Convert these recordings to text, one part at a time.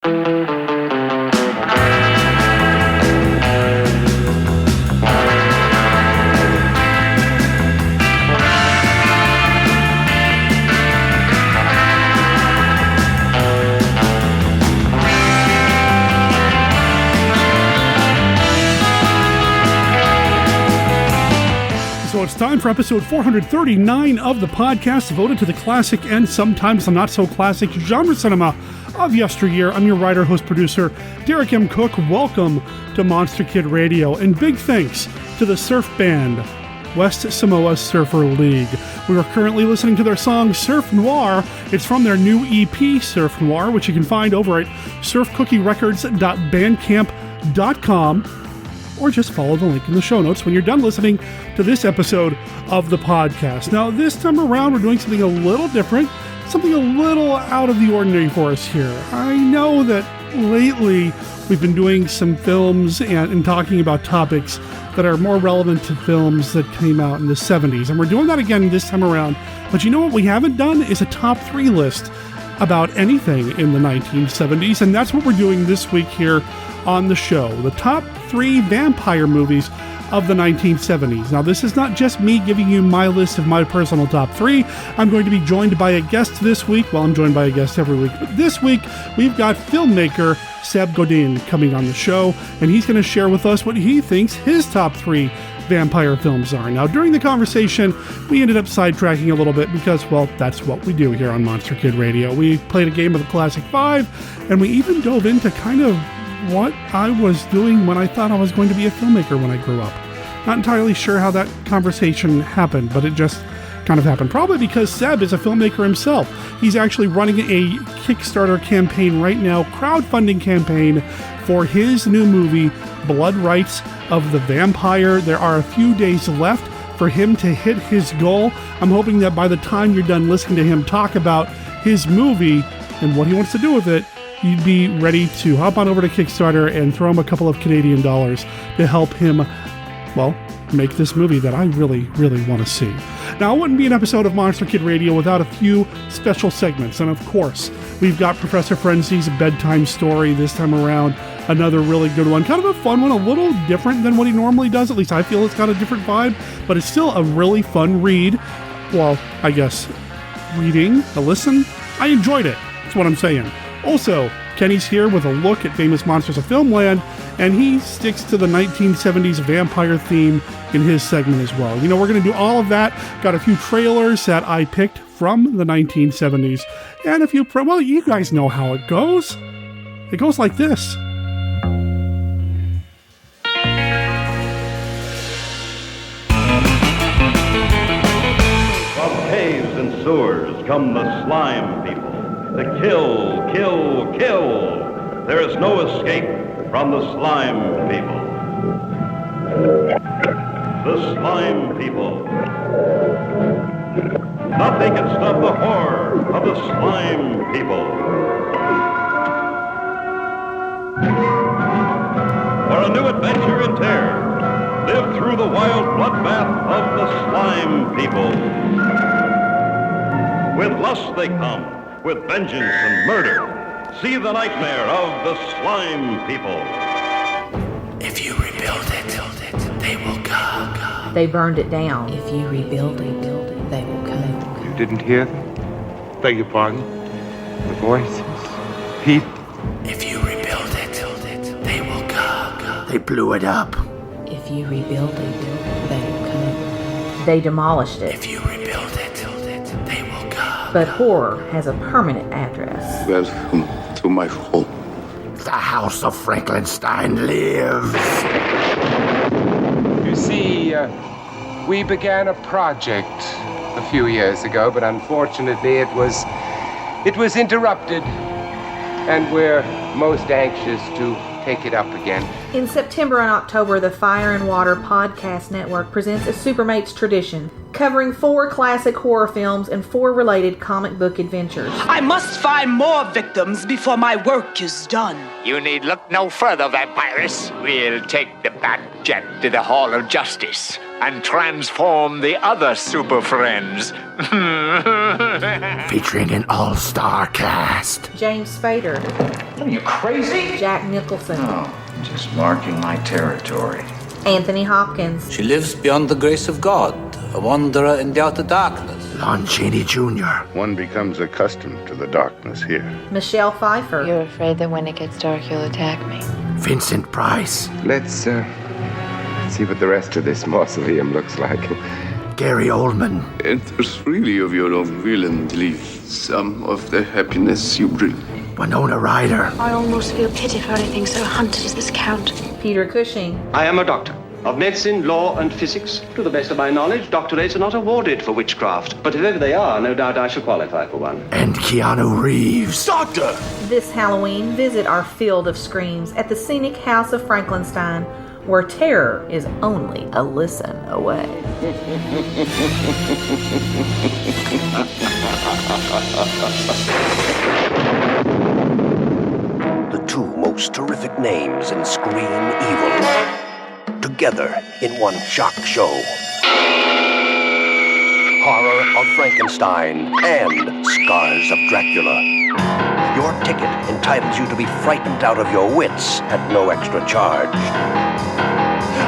So it's time for episode 439 of the podcast devoted to the classic and sometimes the not-so-classic genre cinema of yesteryear. I'm your writer, host, producer, Derek M. Cook. Welcome to Monster Kid Radio, and big thanks to the surf band, West Samoa Surfer League. We are currently listening to their song Surf Noir. It's from their new EP, Surf Noir, which you can find over at surfcookierecords.bandcamp.com. or just follow the link in the show notes when you're done listening to this episode of the podcast. Now, this time around, we're doing something a little different, something a little out of the ordinary for us here. I know that lately we've been doing some films and talking about topics that are more relevant to films that came out in the 70s, and we're doing that again this time around. But you know what we haven't done is a top 3 list about anything in the 1970s, and that's what we're doing this week here on the show. The top 3 vampire movies of the 1970s. Now, this is not just me giving you my list of my personal top 3. I'm going to be joined by a guest this week. Well, I'm joined by a guest every week. But this week, we've got filmmaker Seb Godin coming on the show, and he's going to share with us what he thinks his top 3 vampire films are. Now, during the conversation, we ended up sidetracking a little bit because, well, that's what we do here on Monster Kid Radio. We played a game of the Classic 5, and we even dove into kind of what I was doing when I thought I was going to be a filmmaker when I grew up. Not entirely sure how that conversation happened, but it just kind of happened. Probably because Seb is a filmmaker himself. He's actually running a Kickstarter campaign right now, crowdfunding campaign for his new movie, Blood Rites of the Vampire. There are a few days left for him to hit his goal. I'm hoping that by the time you're done listening to him talk about his movie and what he wants to do with it, you'd be ready to hop on over to Kickstarter and throw him a couple of Canadian dollars to help him, well, make this movie that I really, really want to see. Now, it wouldn't be an episode of Monster Kid Radio without a few special segments. And of course, we've got Professor Frenzy's Bedtime Story this time around. Another really good one. Kind of a fun one, a little different than what he normally does. At least I feel it's got a different vibe, but it's still a really fun read. Well, I guess reading, a listen. I enjoyed it. That's what I'm saying. Also, Kenny's here with a look at Famous Monsters of Filmland, and he sticks to the 1970s vampire theme in his segment as well. You know, we're going to do all of that. Got a few trailers that I picked from the 1970s, and a few, well, you guys know how it goes. It goes like this. From caves and sewers come the slime people. To kill, kill, kill. There is no escape from the slime people. The slime people. Nothing can stop the horror of the slime people. For a new adventure in terror, live through the wild bloodbath of the slime people. With lust they come. With vengeance and murder, see the nightmare of the slime people. If you rebuild it, they will come. They burned it down. If you rebuild it, they will come. You didn't hear them? Beg your pardon? The voices. People. If you rebuild it, they will come. They blew it up. If you rebuild it, they will come. They demolished it. If you rebuild it, they will come. But horror has a permanent address. Welcome to my home. The House of Frankenstein lives. You see, we began a project a few years ago, but unfortunately it was interrupted, and we're most anxious to take it up again. In September and October, the Fire and Water Podcast Network presents a Supermates tradition, covering 4 classic horror films and 4 related comic book adventures. I must find more victims before my work is done. You need look no further, Vampyrus. We'll take the Bat Jet to the Hall of Justice and transform the other super friends. Featuring an all-star cast. James Spader. Are you crazy? Jack Nicholson. Oh, just marking my territory. Anthony Hopkins. She lives beyond the grace of God, a wanderer in the outer darkness. Lon Chaney Jr. One becomes accustomed to the darkness here. Michelle Pfeiffer. You're afraid that when it gets dark, you'll attack me. Vincent Price. Let's see what the rest of this mausoleum looks like. Gary Oldman. Enters freely of your own will and leave some of the happiness you bring. Winona Ryder. I almost feel pity for anything so hunted as this count. Peter Cushing. I am a doctor of medicine, law, and physics. To the best of my knowledge, doctorates are not awarded for witchcraft. But if ever they are, no doubt I shall qualify for one. And Keanu Reeves. Doctor! This Halloween, visit our Field of Screams at the scenic House of Frankenstein, where terror is only a listen away. The two most terrific names in screen evil, together in one shock show. Horror of Frankenstein and Scars of Dracula. Your ticket entitles you to be frightened out of your wits at no extra charge.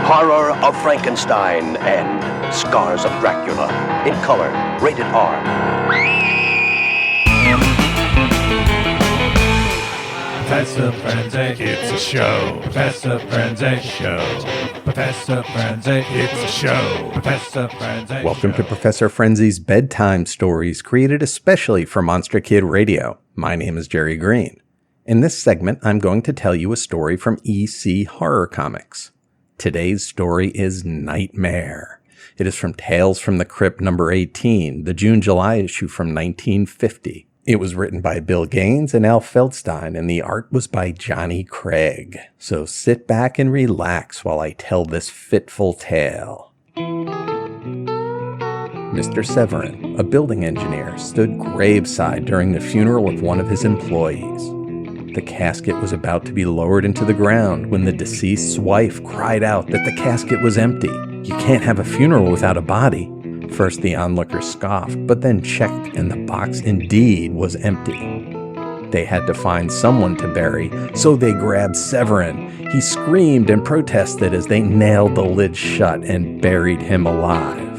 Horror of Frankenstein and Scars of Dracula. In color, rated R. Professor Frenzy, it's a show. Professor Frenzy, show. Professor Frenzy, it's a show. Professor Frenzy. Welcome to Professor Frenzy's Bedtime Stories, created especially for Monster Kid Radio. My name is Jerry Green. In this segment, I'm going to tell you a story from EC Horror Comics. Today's story is Nightmare. It is from Tales from the Crypt number 18, the June-July issue from 1950. It was written by Bill Gaines and Al Feldstein, and the art was by Johnny Craig. So sit back and relax while I tell this fitful tale. Mr. Severin, a building engineer, stood graveside during the funeral of one of his employees. The casket was about to be lowered into the ground when the deceased's wife cried out that the casket was empty. You can't have a funeral without a body. First, the onlooker scoffed, but then checked, and the box indeed was empty. They had to find someone to bury, so they grabbed Severin. He screamed and protested as they nailed the lid shut and buried him alive.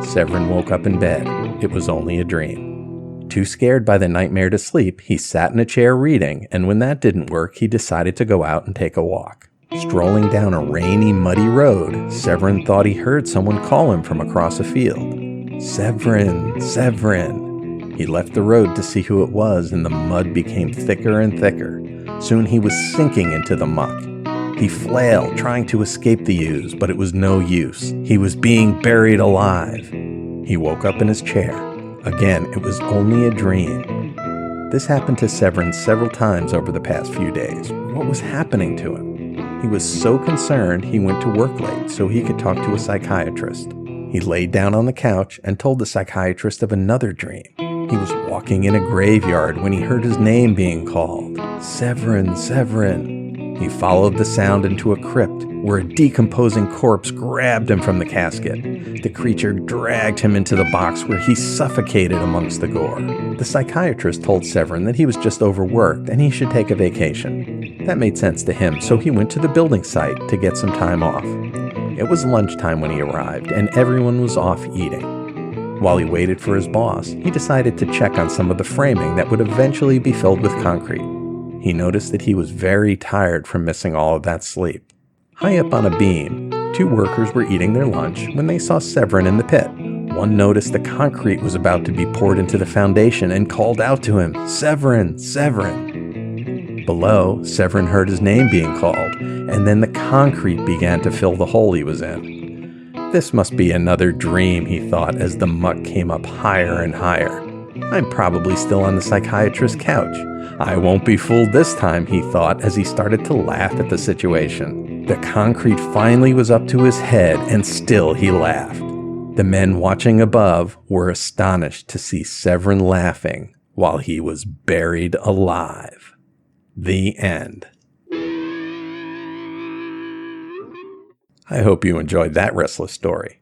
Severin woke up in bed. It was only a dream. Too scared by the nightmare to sleep, he sat in a chair reading, and when that didn't work, he decided to go out and take a walk. Strolling down a rainy, muddy road, Severin thought he heard someone call him from across a field. Severin, Severin. He left the road to see who it was, and the mud became thicker and thicker. Soon he was sinking into the muck. He flailed, trying to escape the ooze, but it was no use. He was being buried alive. He woke up in his chair. Again, it was only a dream. This happened to Severin several times over the past few days. What was happening to him? He was so concerned he went to work late so he could talk to a psychiatrist. He laid down on the couch and told the psychiatrist of another dream. He was walking in a graveyard when he heard his name being called. Severin, Severin. He followed the sound into a crypt where a decomposing corpse grabbed him from the casket. The creature dragged him into the box where he suffocated amongst the gore. The psychiatrist told Severin that he was just overworked and he should take a vacation. That made sense to him, so he went to the building site to get some time off. It was lunchtime when he arrived, and everyone was off eating. While he waited for his boss, he decided to check on some of the framing that would eventually be filled with concrete. He noticed that he was very tired from missing all of that sleep. High up on a beam, two workers were eating their lunch when they saw Severin in the pit. One noticed the concrete was about to be poured into the foundation and called out to him, Severin, Severin. Below, Severin heard his name being called, and then the concrete began to fill the hole he was in. This must be another dream, he thought, as the muck came up higher and higher. I'm probably still on the psychiatrist's couch. I won't be fooled this time, he thought, as he started to laugh at the situation. The concrete finally was up to his head, and still he laughed. The men watching above were astonished to see Severin laughing while he was buried alive. The end. I hope you enjoyed that restless story.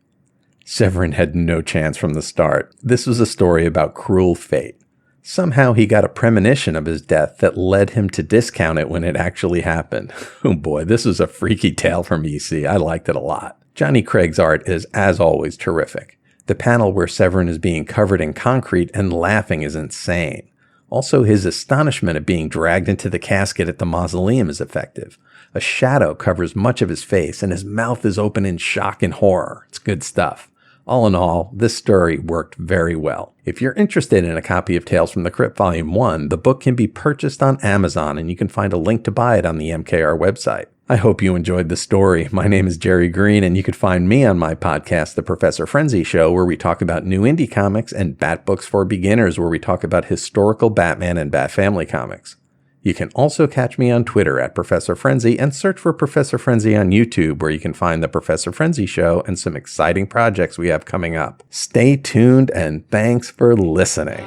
Severin had no chance from the start. This was a story about cruel fate. Somehow he got a premonition of his death that led him to discount it when it actually happened. Oh boy, this was a freaky tale from EC. I liked it a lot. Johnny Craig's art is, as always, terrific. The panel where Severin is being covered in concrete and laughing is insane. Also, his astonishment at being dragged into the casket at the mausoleum is effective. A shadow covers much of his face, and his mouth is open in shock and horror. It's good stuff. All in all, this story worked very well. If you're interested in a copy of Tales from the Crypt Volume 1, the book can be purchased on Amazon, and you can find a link to buy it on the MKR website. I hope you enjoyed the story. My name is Jerry Green, and you can find me on my podcast, The Professor Frenzy Show, where we talk about new indie comics, and Bat Books for Beginners, where we talk about historical Batman and Bat Family comics. You can also catch me on Twitter at Professor Frenzy and search for Professor Frenzy on YouTube, where you can find The Professor Frenzy Show and some exciting projects we have coming up. Stay tuned, and thanks for listening.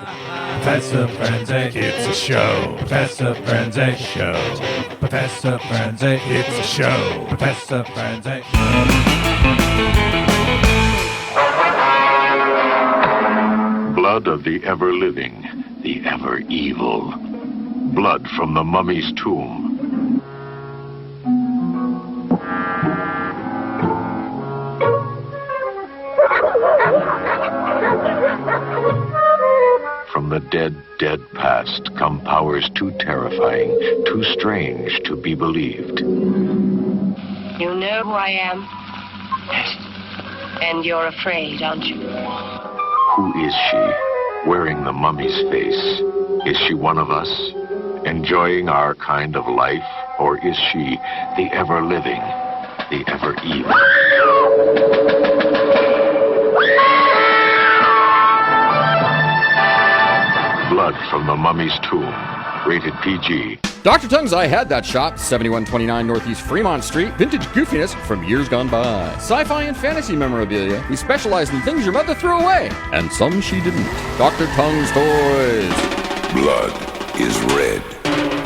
Professor Frenzy, it's a show. Professor Frenzy Show. Professor Frenzy, it's a show. Professor Frenzy. Blood of the ever-living, the ever-evil. Blood from the mummy's tomb. From the dead past come powers too terrifying, too strange to be believed. You know who I am? And you're afraid, aren't you? Who is she, wearing the mummy's face? Is she one of us, enjoying our kind of life? Or is she the ever-living, the ever-evil? Blood from the mummy's tomb. Rated PG. Dr. Tongue's I Had That Shop, 7129 Northeast Fremont Street. Vintage goofiness from years gone by. Sci-fi and fantasy memorabilia. We specialize in things your mother threw away. And some she didn't. Dr. Tongue's Toys. Blood is red.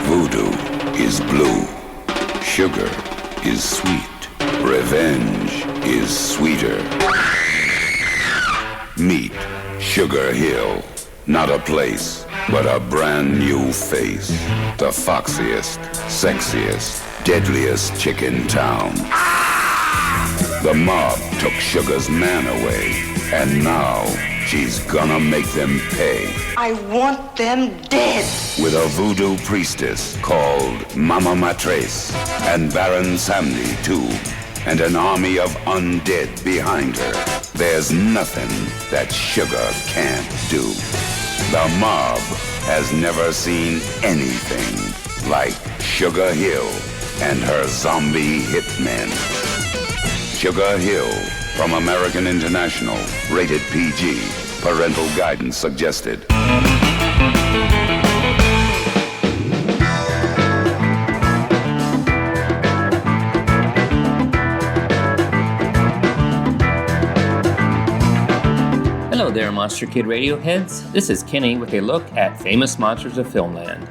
Voodoo is blue. Sugar is sweet. Revenge is sweeter. Meet Sugar Hill. Not a place, but a brand new face. The foxiest, sexiest, deadliest chick in town. The mob took Sugar's man away, and now she's gonna make them pay. I want them dead. With a voodoo priestess called Mama Matres, and Baron Samedi too, and an army of undead behind her. There's nothing that Sugar can't do. The mob has never seen anything like Sugar Hill and her zombie hitmen. Sugar Hill from American International, rated PG. Parental guidance suggested. Hello there, Monster Kid Radio heads. This is Kenny with a look at Famous Monsters of Filmland.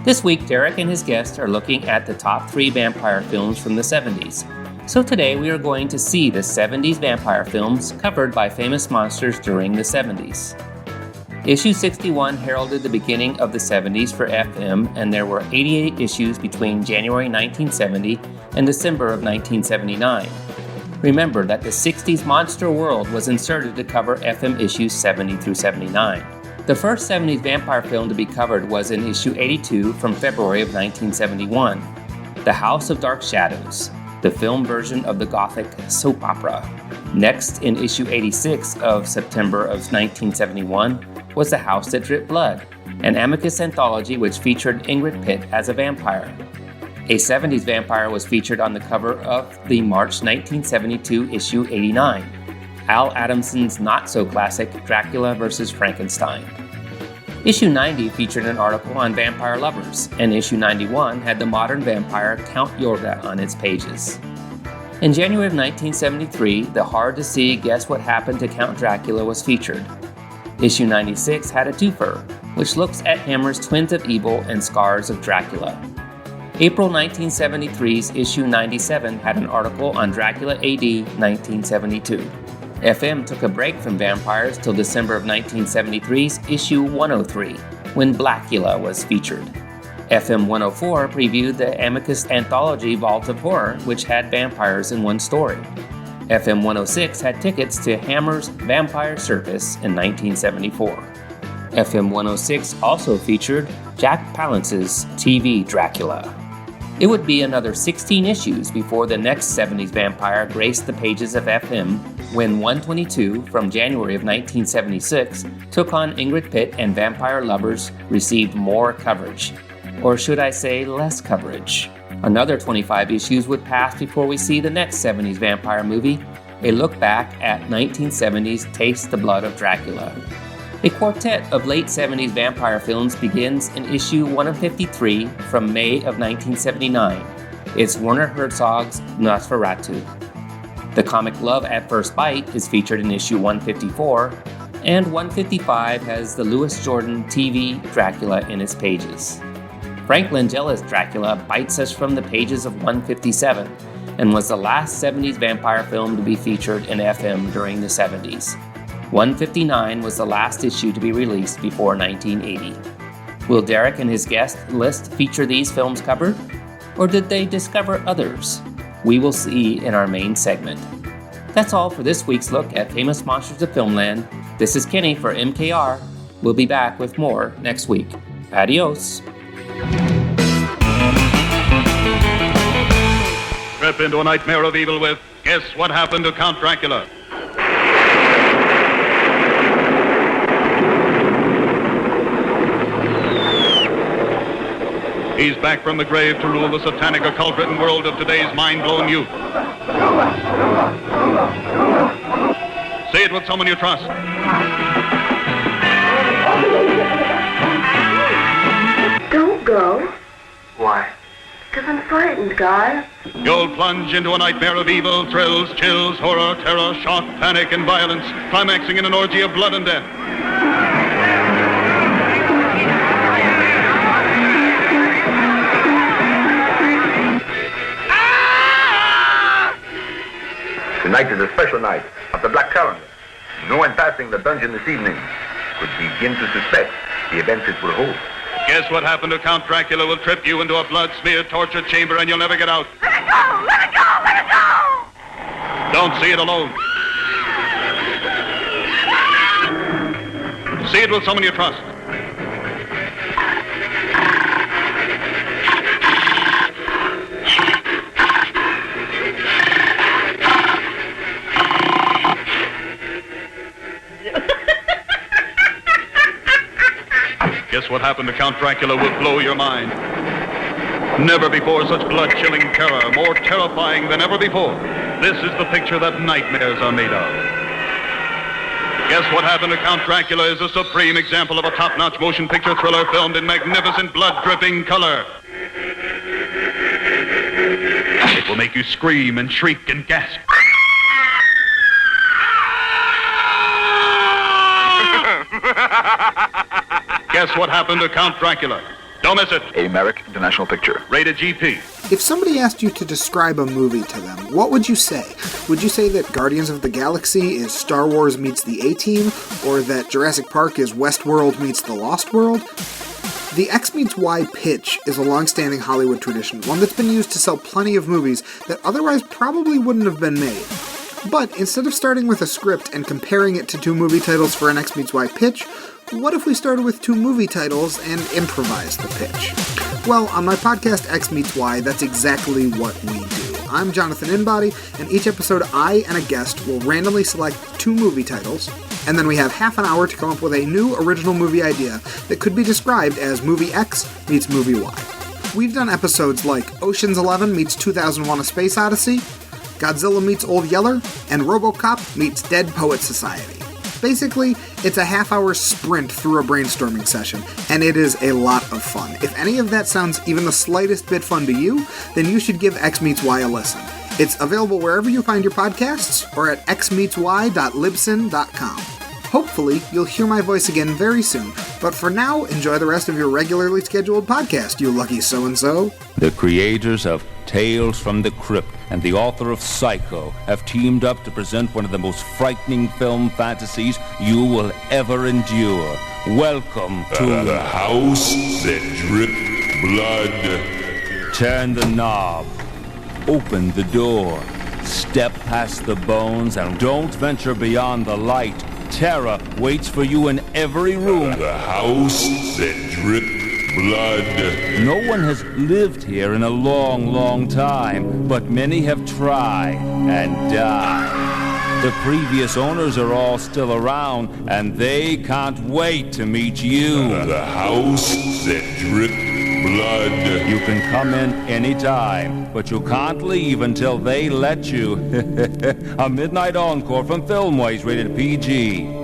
This week, Derek and his guest are looking at the top 3 vampire films from the 70s. So today we are going to see the 70s vampire films covered by Famous Monsters during the 70s. Issue 61 heralded the beginning of the 70s for FM, and there were 88 issues between January 1970 and December of 1979. Remember that the 60s monster world was inserted to cover FM issues 70 through 79. The first 70s vampire film to be covered was in issue 82 from February of 1971, The House of Dark Shadows, the film version of the Gothic soap opera. Next, in issue 86 of September of 1971, was The House That Dripped Blood, an Amicus anthology which featured Ingrid Pitt as a vampire. A 70s vampire was featured on the cover of the March 1972 issue 89, Al Adamson's not-so-classic Dracula vs. Frankenstein. Issue 90 featured an article on vampire lovers, and issue 91 had the modern vampire Count Yorga on its pages. In January of 1973, the hard-to-see Guess What Happened to Count Dracula was featured. Issue 96 had a twofer, which looks at Hammer's Twins of Evil and Scars of Dracula. April 1973's issue 97 had an article on Dracula AD 1972. FM took a break from vampires till December of 1973's issue 103, when Blacula was featured. FM 104 previewed the Amicus anthology Vault of Horror, which had vampires in one story. FM 106 had tickets to Hammer's Vampire Circus in 1974. FM 106 also featured Jack Palance's TV Dracula. It would be another 16 issues before the next 70s vampire graced the pages of FM, when 122 from January of 1976 took on Ingrid Pitt and Vampire Lovers received more coverage. Or should I say less coverage? Another 25 issues would pass before we see the next 70s vampire movie, a look back at 1970's Taste the Blood of Dracula. A quartet of late 70s vampire films begins in issue 153 from May of 1979. It's Werner Herzog's Nosferatu. The comic Love at First Bite is featured in issue 154, and 155 has the Louis Jordan TV Dracula in its pages. Frank Langella's Dracula bites us from the pages of 157 and was the last 70s vampire film to be featured in FM during the 70s. 159 was the last issue to be released before 1980. Will Derek and his guest list feature these films covered? Or did they discover others? We will see in our main segment. That's all for this week's look at Famous Monsters of Filmland. This is Kenny for MKR. We'll be back with more next week. Adios. Trip into a nightmare of evil with Guess What Happened to Count Dracula? He's back from the grave to rule the satanic, occult-ridden world of today's mind-blown youth. Say it with someone you trust. Don't go. Why? Because I'm frightened, guy. You'll plunge into a nightmare of evil, thrills, chills, horror, terror, shock, panic, and violence, climaxing in an orgy of blood and death. Tonight is a special night of the Black Calendar. No one passing the dungeon this evening could begin to suspect the events it will hold. Guess What Happened to Count Dracula will trip you into a blood-smeared torture chamber and you'll never get out. Let it go! Let it go! Let it go! Don't see it alone. See it with someone you trust. Guess What Happened to Count Dracula will blow your mind. Never before such blood-chilling terror, more terrifying than ever before. This is the picture that nightmares are made of. Guess What Happened to Count Dracula is a supreme example of a top-notch motion picture thriller filmed in magnificent blood-dripping color. It will make you scream and shriek and gasp. Guess What Happened to Count Dracula? Don't miss it. A Merrick International Picture. Rated GP. If somebody asked you to describe a movie to them, what would you say? Would you say that Guardians of the Galaxy is Star Wars meets the A-Team, or that Jurassic Park is Westworld meets the Lost World? The X meets Y pitch is a long-standing Hollywood tradition, one that's been used to sell plenty of movies that otherwise probably wouldn't have been made. But instead of starting with a script and comparing it to two movie titles for an X meets Y pitch, what if we started with two movie titles and improvised the pitch? Well, on my podcast X Meets Y, that's exactly what we do. I'm Jonathan Inbody, and each episode I and a guest will randomly select two movie titles, and then we have half an hour to come up with a new original movie idea that could be described as Movie X meets Movie Y. We've done episodes like Ocean's 11 meets 2001: A Space Odyssey, Godzilla meets Old Yeller, and RoboCop meets Dead Poets Society. Basically, it's a half-hour sprint through a brainstorming session, and it is a lot of fun. If any of that sounds even the slightest bit fun to you, then you should give X Meets Y a listen. It's available wherever you find your podcasts, or at xmeetsy.libsyn.com. Hopefully, you'll hear my voice again very soon, but for now, enjoy the rest of your regularly scheduled podcast, you lucky so-and-so. The creators of Tales from the Crypt and the author of Psycho have teamed up to present one of the most frightening film fantasies you will ever endure. Welcome to the house that dripped blood. Turn the knob, open the door, step past the bones, and don't venture beyond the light. Terror waits for you in every room. The house that dripped blood. No one has lived here in a long, long time, but many have tried and died. The previous owners are all still around, and they can't wait to meet you. The house that dripped blood. You can come in anytime, but you can't leave until they let you. A midnight encore from Filmways, rated PG.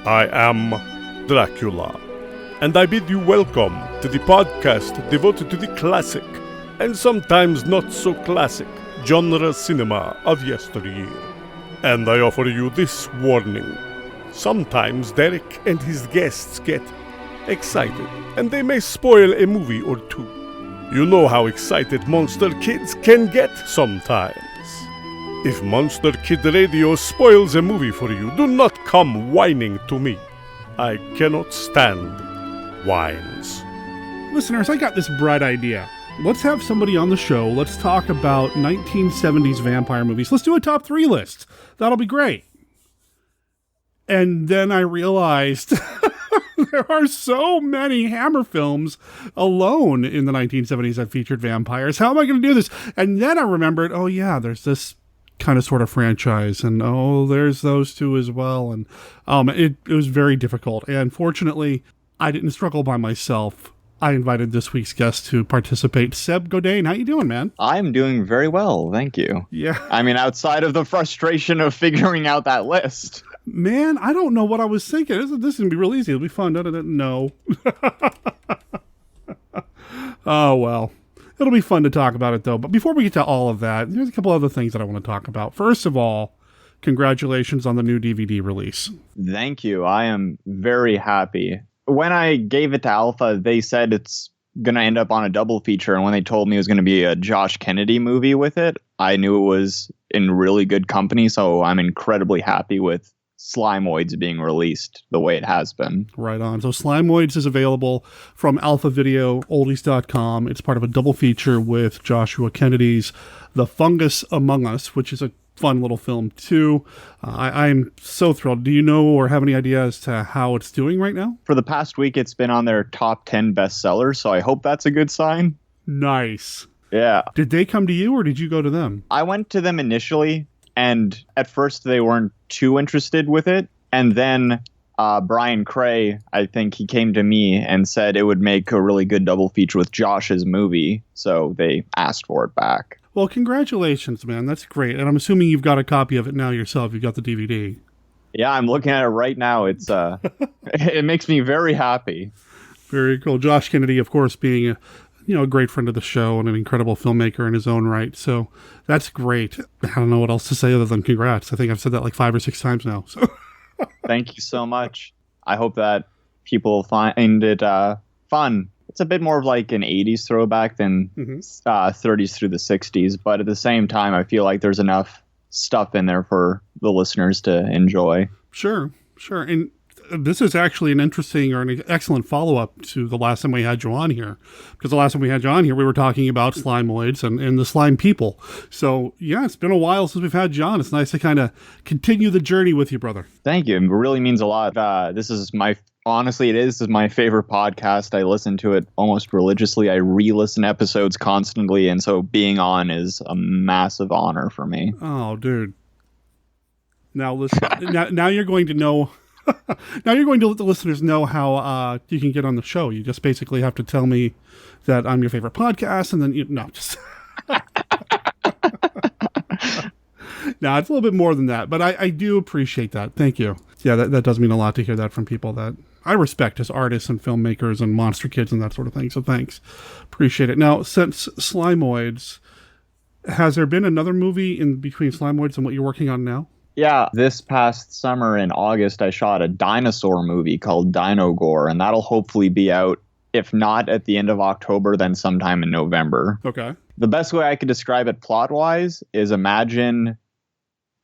I am Dracula, and I bid you welcome to the podcast devoted to the classic, and sometimes not so classic, genre cinema of yesteryear. And I offer you this warning. Sometimes Derek and his guests get excited, and they may spoil a movie or two. You know how excited monster kids can get sometimes. If Monster Kid Radio spoils a movie for you, do not come whining to me. I cannot stand whines. Listeners, I got this bright idea. Let's have somebody on the show. Let's talk about 1970s vampire movies. Let's do a top 3 list. That'll be great. And then I realized there are so many Hammer films alone in the 1970s that featured vampires. How am I going to do this? And then I remembered, oh yeah, there's this kind of sort of franchise, and there's those two as well, and it was very difficult. And fortunately, I didn't struggle by myself. I invited this week's guest to participate. Seb Godin, how you doing, man? I'm doing very well, thank you. Yeah. I mean, outside of the frustration of figuring out that list. Man, I don't know what I was thinking. This is going to be real easy. It'll be fun. No. Oh, well. It'll be fun to talk about it, though. But before we get to all of that, there's a couple other things that I want to talk about. First of all, congratulations on the new DVD release. Thank you. I am very happy. When I gave it to Alpha, they said it's going to end up on a double feature. And when they told me it was going to be a Josh Kennedy movie with it, I knew it was in really good company. So I'm incredibly happy with Slimoids being released the way it has been. Right on. So Slimoids is available from Alpha Video, oldies.com. It's part of a double feature with Joshua Kennedy's The Fungus Among Us, which is a fun little film too. I'm so thrilled. Do you know or have any idea as to how it's doing right now? For the past week, it's been on their top 10 bestsellers, so I hope that's a good sign. Nice. Yeah. Did they come to you or did you go to them? I went to them initially, and at first they weren't too interested with it. And then Brian Cray, I think he came to me and said it would make a really good double feature with Josh's movie. So they asked for it back. Well, congratulations, man. That's great. And I'm assuming you've got a copy of it now yourself. You've got the DVD. Yeah, I'm looking at it right now. It's it makes me very happy. Very cool. Josh Kennedy, of course, being a great friend of the show and an incredible filmmaker in his own right. So that's great. I don't know what else to say other than congrats. I think I've said that like 5 or 6 times now. So thank you so much. I hope that people find it fun. It's a bit more of like an 80s throwback than 30s through the 60s. But at the same time, I feel like there's enough stuff in there for the listeners to enjoy. Sure. And this is actually an interesting or an excellent follow-up to the last time we had you on here. Because the last time we had you on here, we were talking about Slimoids and the slime people. So, yeah, it's been a while since we've had you on. It's nice to kind of continue the journey with you, brother. Thank you. It really means a lot. This is my favorite podcast. I listen to it almost religiously. I re-listen episodes constantly. And so being on is a massive honor for me. Oh, dude. Now, listen, now you're going to know... Now you're going to let the listeners know how you can get on the show. You just basically have to tell me that I'm your favorite podcast, and then just no, it's a little bit more than that, but I do appreciate that. Thank you. Yeah, that does mean a lot to hear that from people that I respect as artists and filmmakers and monster kids and that sort of thing. So thanks. Appreciate it. Now, since Slimoids, has there been another movie in between Slimoids and what you're working on now? Yeah, this past summer in August, I shot a dinosaur movie called Dino Gore, and that'll hopefully be out, if not at the end of October, then sometime in November. Okay. The best way I could describe it plot-wise is imagine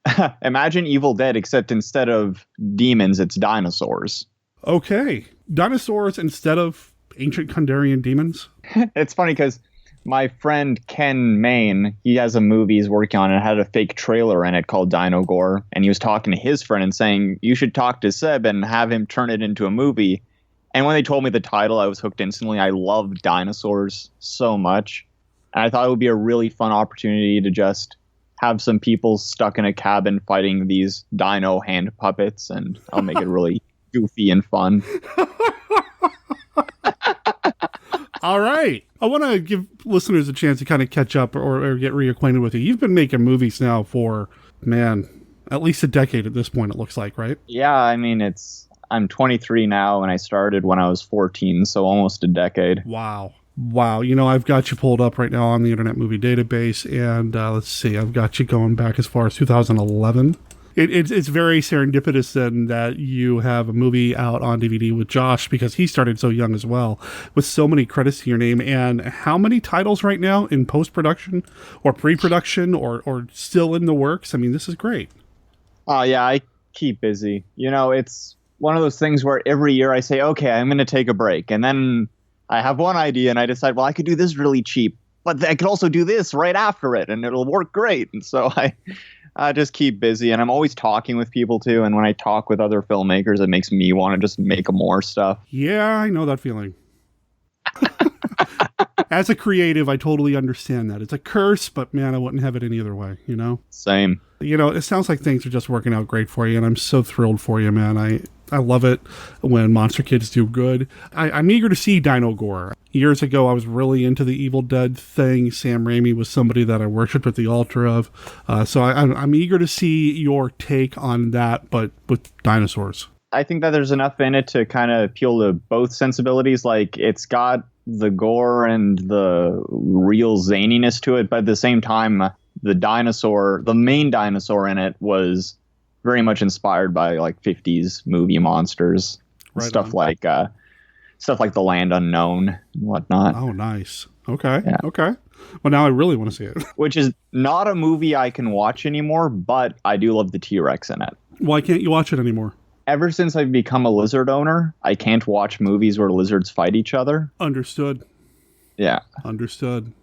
Evil Dead, except instead of demons, it's dinosaurs. Okay. Dinosaurs instead of ancient Kundarian demons? It's funny because my friend Ken Main, he has a movie he's working on and it had a fake trailer in it called Dino Gore. And he was talking to his friend and saying, you should talk to Seb and have him turn it into a movie. And when they told me the title, I was hooked instantly. I love dinosaurs so much. And I thought it would be a really fun opportunity to just have some people stuck in a cabin fighting these dino hand puppets. And I'll make it really goofy and fun. All right. I want to give listeners a chance to kind of catch up or get reacquainted with you. You've been making movies now for, man, at least a decade at this point, it looks like, right? Yeah, I mean, I'm 23 now, and I started when I was 14, so almost a decade. Wow. You know, I've got you pulled up right now on the Internet Movie Database, and let's see, I've got you going back as far as 2011. It's very serendipitous then that you have a movie out on DVD with Josh, because he started so young as well, with so many credits to your name. And how many titles right now in post-production or pre-production or still in the works? I mean, this is great. Oh, yeah, I keep busy. You know, it's one of those things where every year I say, okay, I'm going to take a break. And then I have one idea and I decide, well, I could do this really cheap, but I could also do this right after it and it'll work great. And so I just keep busy, and I'm always talking with people too. And when I talk with other filmmakers, it makes me want to just make more stuff. Yeah, I know that feeling. As a creative, I totally understand that. It's a curse, but man, I wouldn't have it any other way, you know? Same. You know, it sounds like things are just working out great for you, and I'm so thrilled for you, man. I love it when monster kids do good. I'm eager to see Dino Gore. Years ago, I was really into the Evil Dead thing. Sam Raimi was somebody that I worshipped at the altar of. So I'm eager to see your take on that, but with dinosaurs. I think that there's enough in it to kind of appeal to both sensibilities. Like, it's got the gore and the real zaniness to it, but at the same time, the main dinosaur in it was very much inspired by like 50s movie monsters. Right stuff on. Stuff like The Land Unknown and whatnot. Oh, nice. Okay. Yeah. Okay. Well, now I really want to see it. Which is not a movie I can watch anymore, but I do love the T-Rex in it. Why can't you watch it anymore? Ever since I've become a lizard owner, I can't watch movies where lizards fight each other. Understood. Yeah. Understood.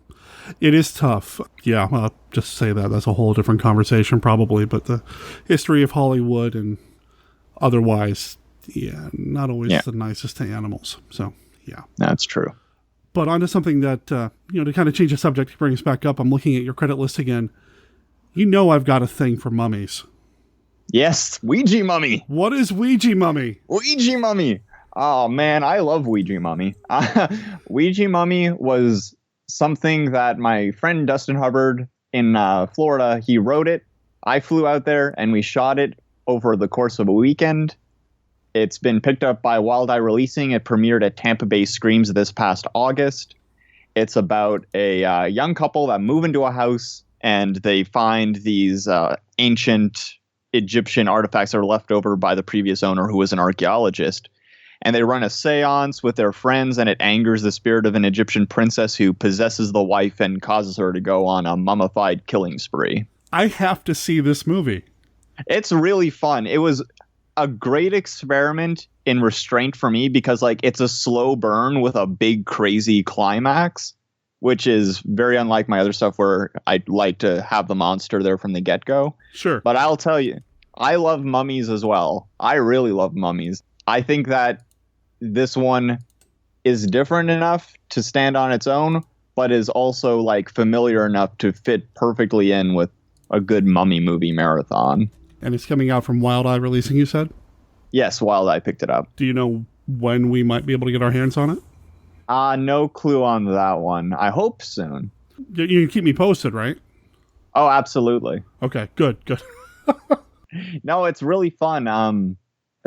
It is tough. Yeah, I'll just say that. That's a whole different conversation probably, but the history of Hollywood and otherwise, yeah, not always the nicest to animals. So, yeah. That's true. But on to something that, to kind of change the subject, to bring us back up, I'm looking at your credit list again. You know I've got a thing for mummies. Yes, Ouija Mummy. What is Ouija Mummy? Ouija Mummy. Oh, man, I love Ouija Mummy. Ouija Mummy was something that my friend Dustin Hubbard in Florida, he wrote it. I flew out there and we shot it over the course of a weekend. It's been picked up by Wild Eye Releasing. It premiered at Tampa Bay Screams this past August. It's about a young couple that move into a house and they find these ancient Egyptian artifacts that are left over by the previous owner, who was an archaeologist. And they run a seance with their friends, and it angers the spirit of an Egyptian princess who possesses the wife and causes her to go on a mummified killing spree. I have to see this movie. It's really fun. It was a great experiment in restraint for me because, like, it's a slow burn with a big, crazy climax, which is very unlike my other stuff where I like to have the monster there from the get-go. Sure. But I'll tell you, I love mummies as well. I really love mummies. I think that this one is different enough to stand on its own, but is also like familiar enough to fit perfectly in with a good mummy movie marathon. And it's coming out from Wild Eye Releasing, you said? Yes, Wild Eye picked it up. Do you know when we might be able to get our hands on it? No clue on that one. I hope soon. You can keep me posted, right? Oh, absolutely. Okay, good. No, it's really fun.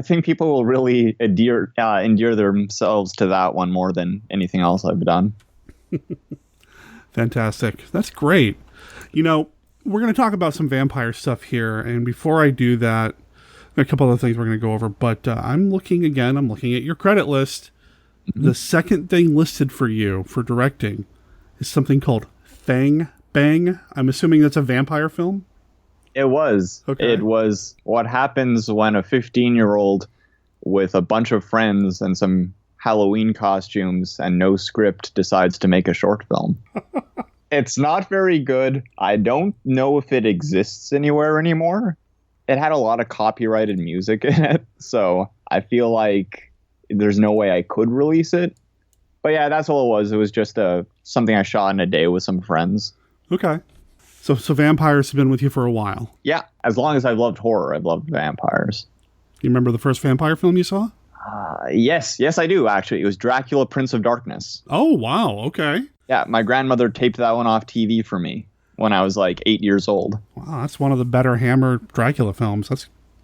I think people will really endear themselves to that one more than anything else I've done. Fantastic. That's great. You know, we're going to talk about some vampire stuff here, and before I do that, there are a couple other things we're going to go over, but I'm looking at your credit list. Mm-hmm. The second thing listed for you for directing is something called Fang Bang. I'm assuming that's a vampire film? It was. Okay. It was what happens when a 15-year-old with a bunch of friends and some Halloween costumes and no script decides to make a short film. It's not very good. I don't know if it exists anywhere anymore. It had a lot of copyrighted music in it, so I feel like there's no way I could release it. But yeah, that's all it was. It was just something I shot in a day with some friends. Okay. So vampires have been with you for a while. Yeah. As long as I've loved horror, I've loved vampires. You remember the first vampire film you saw? Yes, I do, actually. It was Dracula, Prince of Darkness. Oh, wow. Okay. Yeah, my grandmother taped that one off TV for me when I was like 8 years old. Wow, that's one of the better Hammer Dracula films.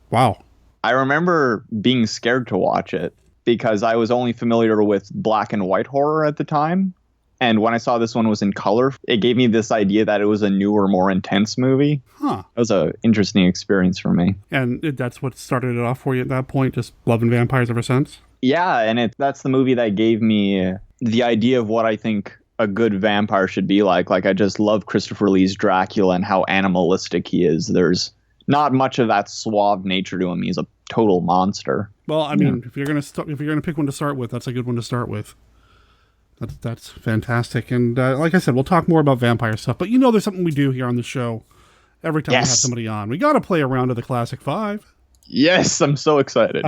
Wow. I remember being scared to watch it because I was only familiar with black and white horror at the time. And when I saw this one was in color, it gave me this idea that it was a newer, more intense movie. Huh. It was an interesting experience for me. And that's what started it off for you at that point, just loving vampires ever since? Yeah, and that's the movie that gave me the idea of what I think a good vampire should be like. Like, I just love Christopher Lee's Dracula and how animalistic he is. There's not much of that suave nature to him. He's a total monster. Well, I mean, if you're gonna pick one to start with, that's a good one to start with. That's fantastic. And like I said, we'll talk more about vampire stuff. But there's something we do here on the show every time we have somebody on. We got to play a round of the Classic Five. Yes, I'm so excited.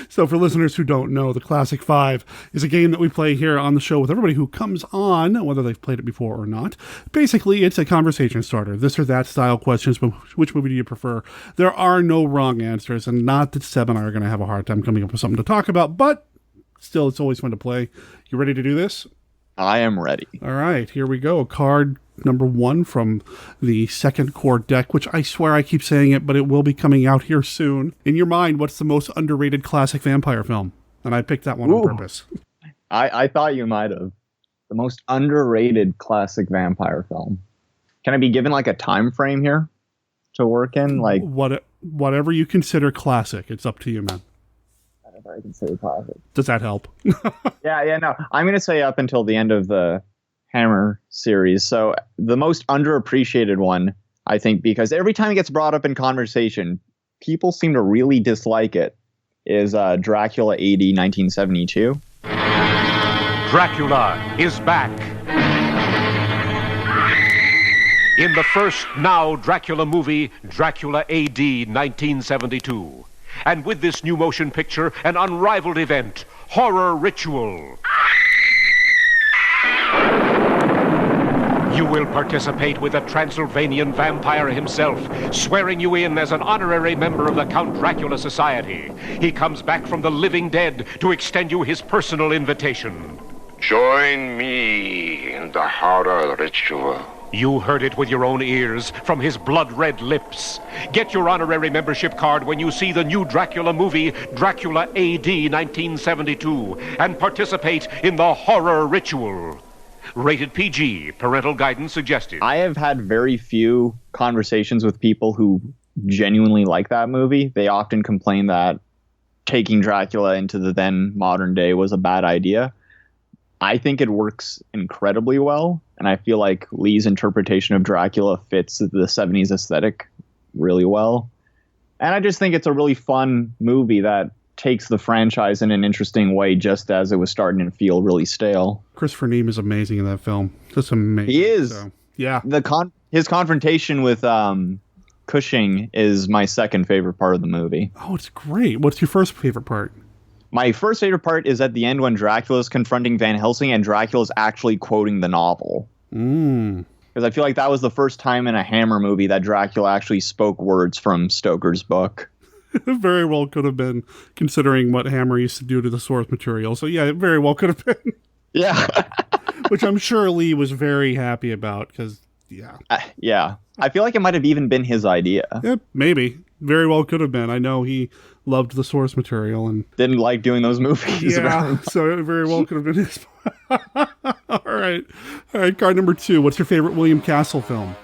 So for listeners who don't know, the Classic Five is a game that we play here on the show with everybody who comes on, whether they've played it before or not. Basically, it's a conversation starter. This or that style questions. Which movie do you prefer? There are no wrong answers, and not that Seb and I are going to have a hard time coming up with something to talk about, but still, it's always fun to play. You ready to do this? I am ready. All right, here we go. Card number 1 from the second core deck, which I swear I keep saying it, but it will be coming out here soon. In your mind, what's the most underrated classic vampire film? And I picked that one on purpose. I thought you might have. The most underrated classic vampire film. Can I be given like a time frame here to work in? Like whatever you consider classic, it's up to you, man. I can say classic. Does that help? Yeah, no. I'm going to say up until the end of the Hammer series. So the most underappreciated one, I think, because every time it gets brought up in conversation, people seem to really dislike it, is Dracula AD 1972. Dracula is back. In the first now Dracula movie, Dracula AD 1972. And with this new motion picture, an unrivaled event, Horror Ritual. You will participate with the Transylvanian vampire himself, swearing you in as an honorary member of the Count Dracula Society. He comes back from the living dead to extend you his personal invitation. Join me in the Horror Ritual. You heard it with your own ears from his blood-red lips. Get your honorary membership card when you see the new Dracula movie, Dracula AD 1972, and participate in the Horror Ritual. Rated PG. Parental guidance suggested. I have had very few conversations with people who genuinely like that movie. They often complain that taking Dracula into the then modern day was a bad idea. I think it works incredibly well, and I feel like Lee's interpretation of Dracula fits the 70s aesthetic really well. And I just think it's a really fun movie that takes the franchise in an interesting way, just as it was starting to feel really stale. Christopher Neame is amazing in that film. Just amazing. He is. So, yeah. His confrontation with Cushing is my second favorite part of the movie. Oh, it's great. What's your first favorite part? My first favorite part is at the end when Dracula's confronting Van Helsing and Dracula's actually quoting the novel. Because I feel like that was the first time in a Hammer movie that Dracula actually spoke words from Stoker's book. It very well could have been, considering what Hammer used to do to the source material. So yeah, it very well could have been. Yeah. Which I'm sure Lee was very happy about, because Yeah. Yeah. I feel like it might have even been his idea. Yeah, maybe. Very well could have been. I know he loved the source material and didn't like doing those movies. Yeah, so it very well could have been his. All right, card number 2. What's your favorite William Castle film?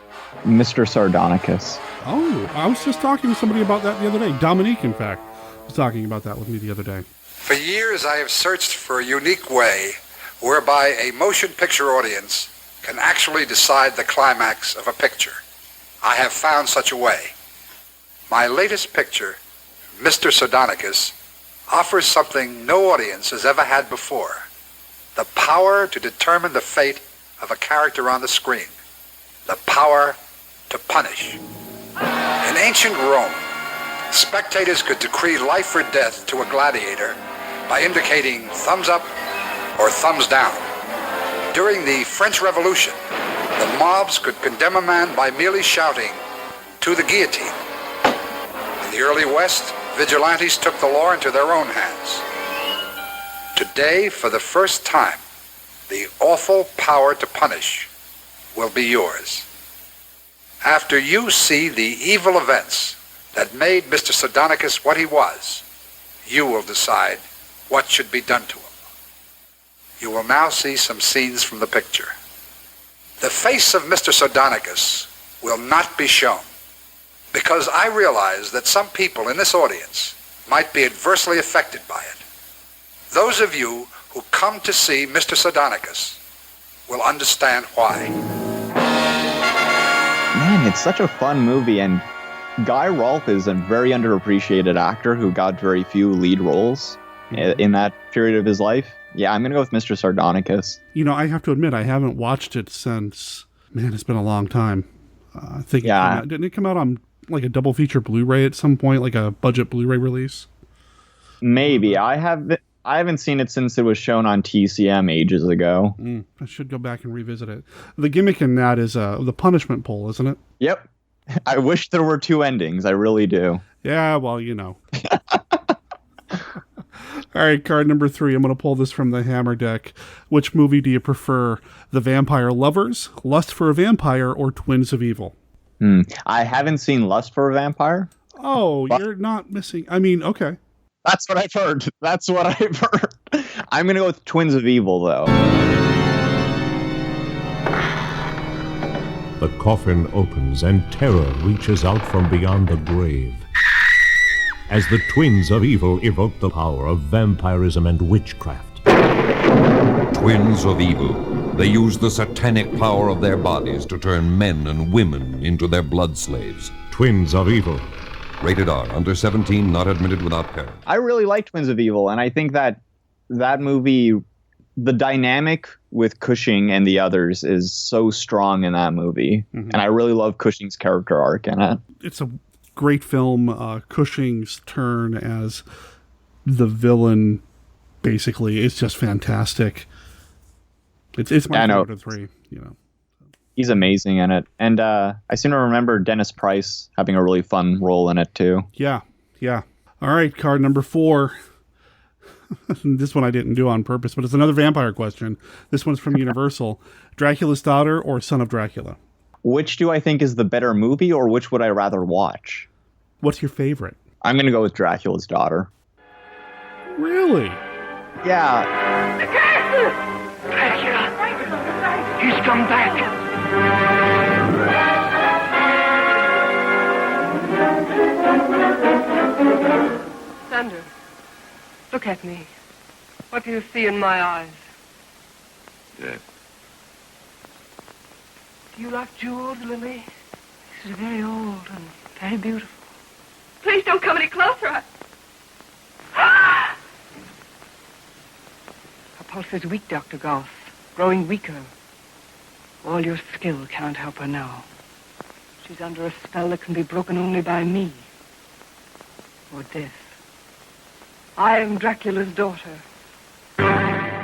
Mr. Sardonicus. Oh, I was just talking to somebody about that the other day. Dominique, in fact, was talking about that with me the other day. For years, I have searched for a unique way whereby a motion picture audience can actually decide the climax of a picture. I have found such a way. My latest picture, Mr. Sardonicus, offers something no audience has ever had before: the power to determine the fate of a character on the screen, the power to punish. In ancient Rome, spectators could decree life or death to a gladiator by indicating thumbs up or thumbs down. During the French Revolution, the mobs could condemn a man by merely shouting, "To the guillotine." In the early West, vigilantes took the law into their own hands. Today, for the first time, the awful power to punish will be yours. After you see the evil events that made Mr. Sardonicus what he was, you will decide what should be done to him. You will now see some scenes from the picture. The face of Mr. Sardonicus will not be shown, because I realize that some people in this audience might be adversely affected by it. Those of you who come to see Mr. Sardonicus will understand why. Man, it's such a fun movie, and Guy Rolfe is a very underappreciated actor who got very few lead roles in that period of his life. Yeah, I'm going to go with Mr. Sardonicus. You know, I have to admit, I haven't watched it since, man, it's been a long time. I think didn't it come out on like a double feature Blu-ray at some point, like a budget Blu-ray release? Maybe. I haven't seen it since it was shown on TCM ages ago. I should go back and revisit it. The gimmick in that is the punishment pole, isn't it? Yep. I wish there were 2 endings. I really do. Yeah, well, you know. All right, card number 3. I'm going to pull this from the Hammer deck. Which movie do you prefer? The Vampire Lovers, Lust for a Vampire, or Twins of Evil? I haven't seen Lust for a Vampire. Oh, you're not missing. I mean, okay. That's what I've heard. I'm going to go with Twins of Evil, though. The coffin opens and terror reaches out from beyond the grave as the Twins of Evil evoke the power of vampirism and witchcraft. Twins of Evil. They use the satanic power of their bodies to turn men and women into their blood slaves. Twins of Evil. Rated R. Under 17, not admitted without parent. I really like Twins of Evil, and I think that movie, the dynamic with Cushing and the others is so strong in that movie. And I really love Cushing's character arc in it. It's a great film. Cushing's turn as the villain, basically, is just fantastic. It's my favorite of 3, you know. He's amazing in it. And I seem to remember Dennis Price having a really fun role in it, too. Yeah. All right, card number 4. This one I didn't do on purpose, but it's another vampire question. This one's from Universal. Dracula's Daughter or Son of Dracula? Which do I think is the better movie, or which would I rather watch? What's your favorite? I'm going to go with Dracula's Daughter. Really? Yeah. Dracula! He's come back! Sandra, look at me. What do you see in my eyes? Death. Do you like jewels, Lily? This is very old and very beautiful. Please don't come any closer. Her pulse is weak, Dr. Goss. Growing weaker. All your skill can't help her now. She's under a spell that can be broken only by me. Or death. I am Dracula's daughter.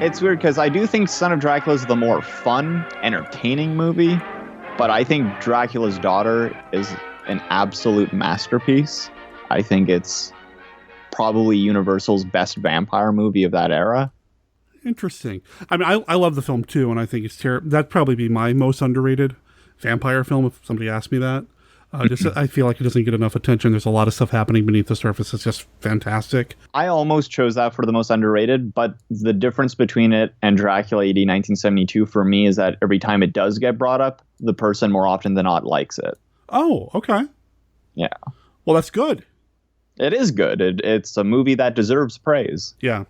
It's weird because I do think Son of Dracula is the more fun, entertaining movie, but I think Dracula's Daughter is an absolute masterpiece. I think it's probably Universal's best vampire movie of that era. Interesting. I mean, I love the film too, and I think it's terrible. That'd probably be my most underrated vampire film, if somebody asked me that. I feel like it doesn't get enough attention. There's a lot of stuff happening beneath the surface. It's just fantastic. I almost chose that for the most underrated, but the difference between it and Dracula AD 1972 for me is that every time it does get brought up, the person more often than not likes it. Oh, okay. Yeah. Well, that's good. It is good. It's a movie that deserves praise. Yeah.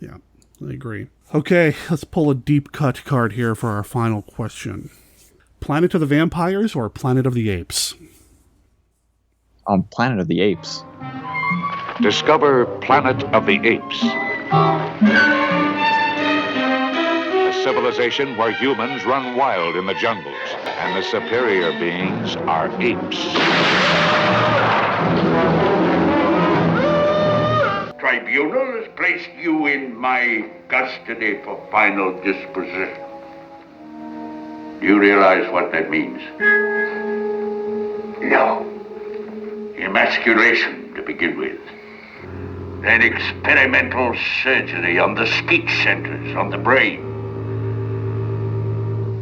I agree. Okay, let's pull a deep cut card here for our final question. Planet of the Vampires or Planet of the Apes? Planet of the Apes. Discover Planet of the Apes. A civilization where humans run wild in the jungles, and the superior beings are apes. Tribunal has placed you in my custody for final disposition. Do you realize what that means? No. Emasculation to begin with. Then experimental surgery on the speech centers, on the brain.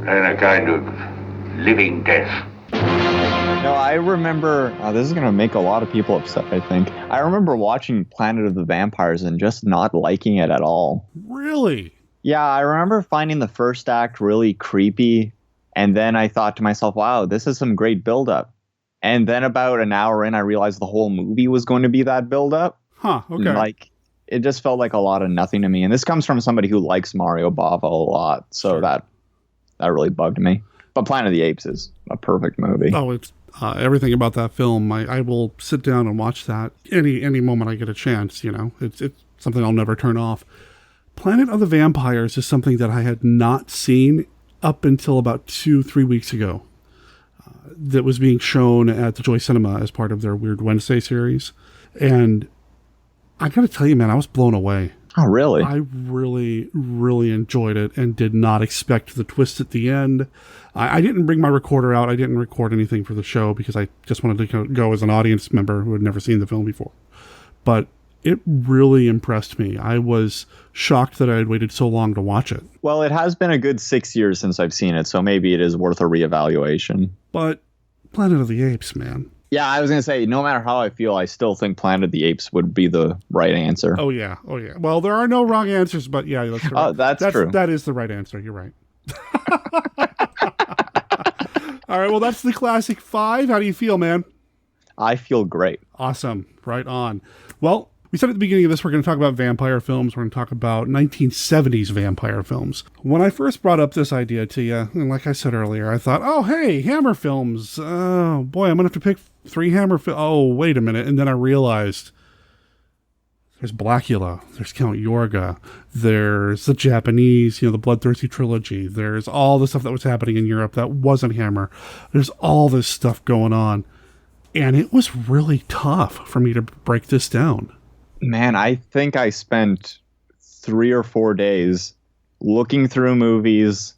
And a kind of living death. No, I remember, this is going to make a lot of people upset, I think. I remember watching Planet of the Vampires and just not liking it at all. Really? Yeah, I remember finding the first act really creepy, and then I thought to myself, wow, this is some great build-up. And then about an hour in, I realized the whole movie was going to be that build-up. Huh, okay. Like, it just felt like a lot of nothing to me. And this comes from somebody who likes Mario Bava a lot, so that really bugged me. But Planet of the Apes is a perfect movie. Oh, it's everything about that film. I will sit down and watch that any moment I get a chance, you know. It's something I'll never turn off. Planet of the Vampires is something that I had not seen up until about 2-3 weeks ago. That was being shown at the Joy Cinema as part of their Weird Wednesday series. And I gotta tell you, man, I was blown away. Oh, really? I really, really enjoyed it and did not expect the twist at the end. I didn't bring my recorder out. I didn't record anything for the show because I just wanted to go as an audience member who had never seen the film before. But it really impressed me. I was shocked that I had waited so long to watch it. Well, it has been a good 6 years since I've seen it, so maybe it is worth a reevaluation. But Planet of the Apes, man. Yeah, I was going to say, no matter how I feel, I still think Planet of the Apes would be the right answer. Oh, yeah. Well, there are no wrong answers, but yeah, that's right. That's true. That is the right answer. You're right. All right, well, that's the classic 5. How do you feel, man? I feel great. Awesome. Right on. Well, we said at the beginning of this, we're going to talk about vampire films. We're going to talk about 1970s vampire films. When I first brought up this idea to you, and like I said earlier, I thought, oh, hey, Hammer films. Oh, boy, I'm going to have to pick 3 Hammer films. Oh, wait a minute. And then I realized there's Blackula, there's Count Yorga, there's the Japanese, the Bloodthirsty trilogy. There's all the stuff that was happening in Europe that wasn't Hammer. There's all this stuff going on. And it was really tough for me to break this down. Man, I think I spent 3 or 4 days looking through movies,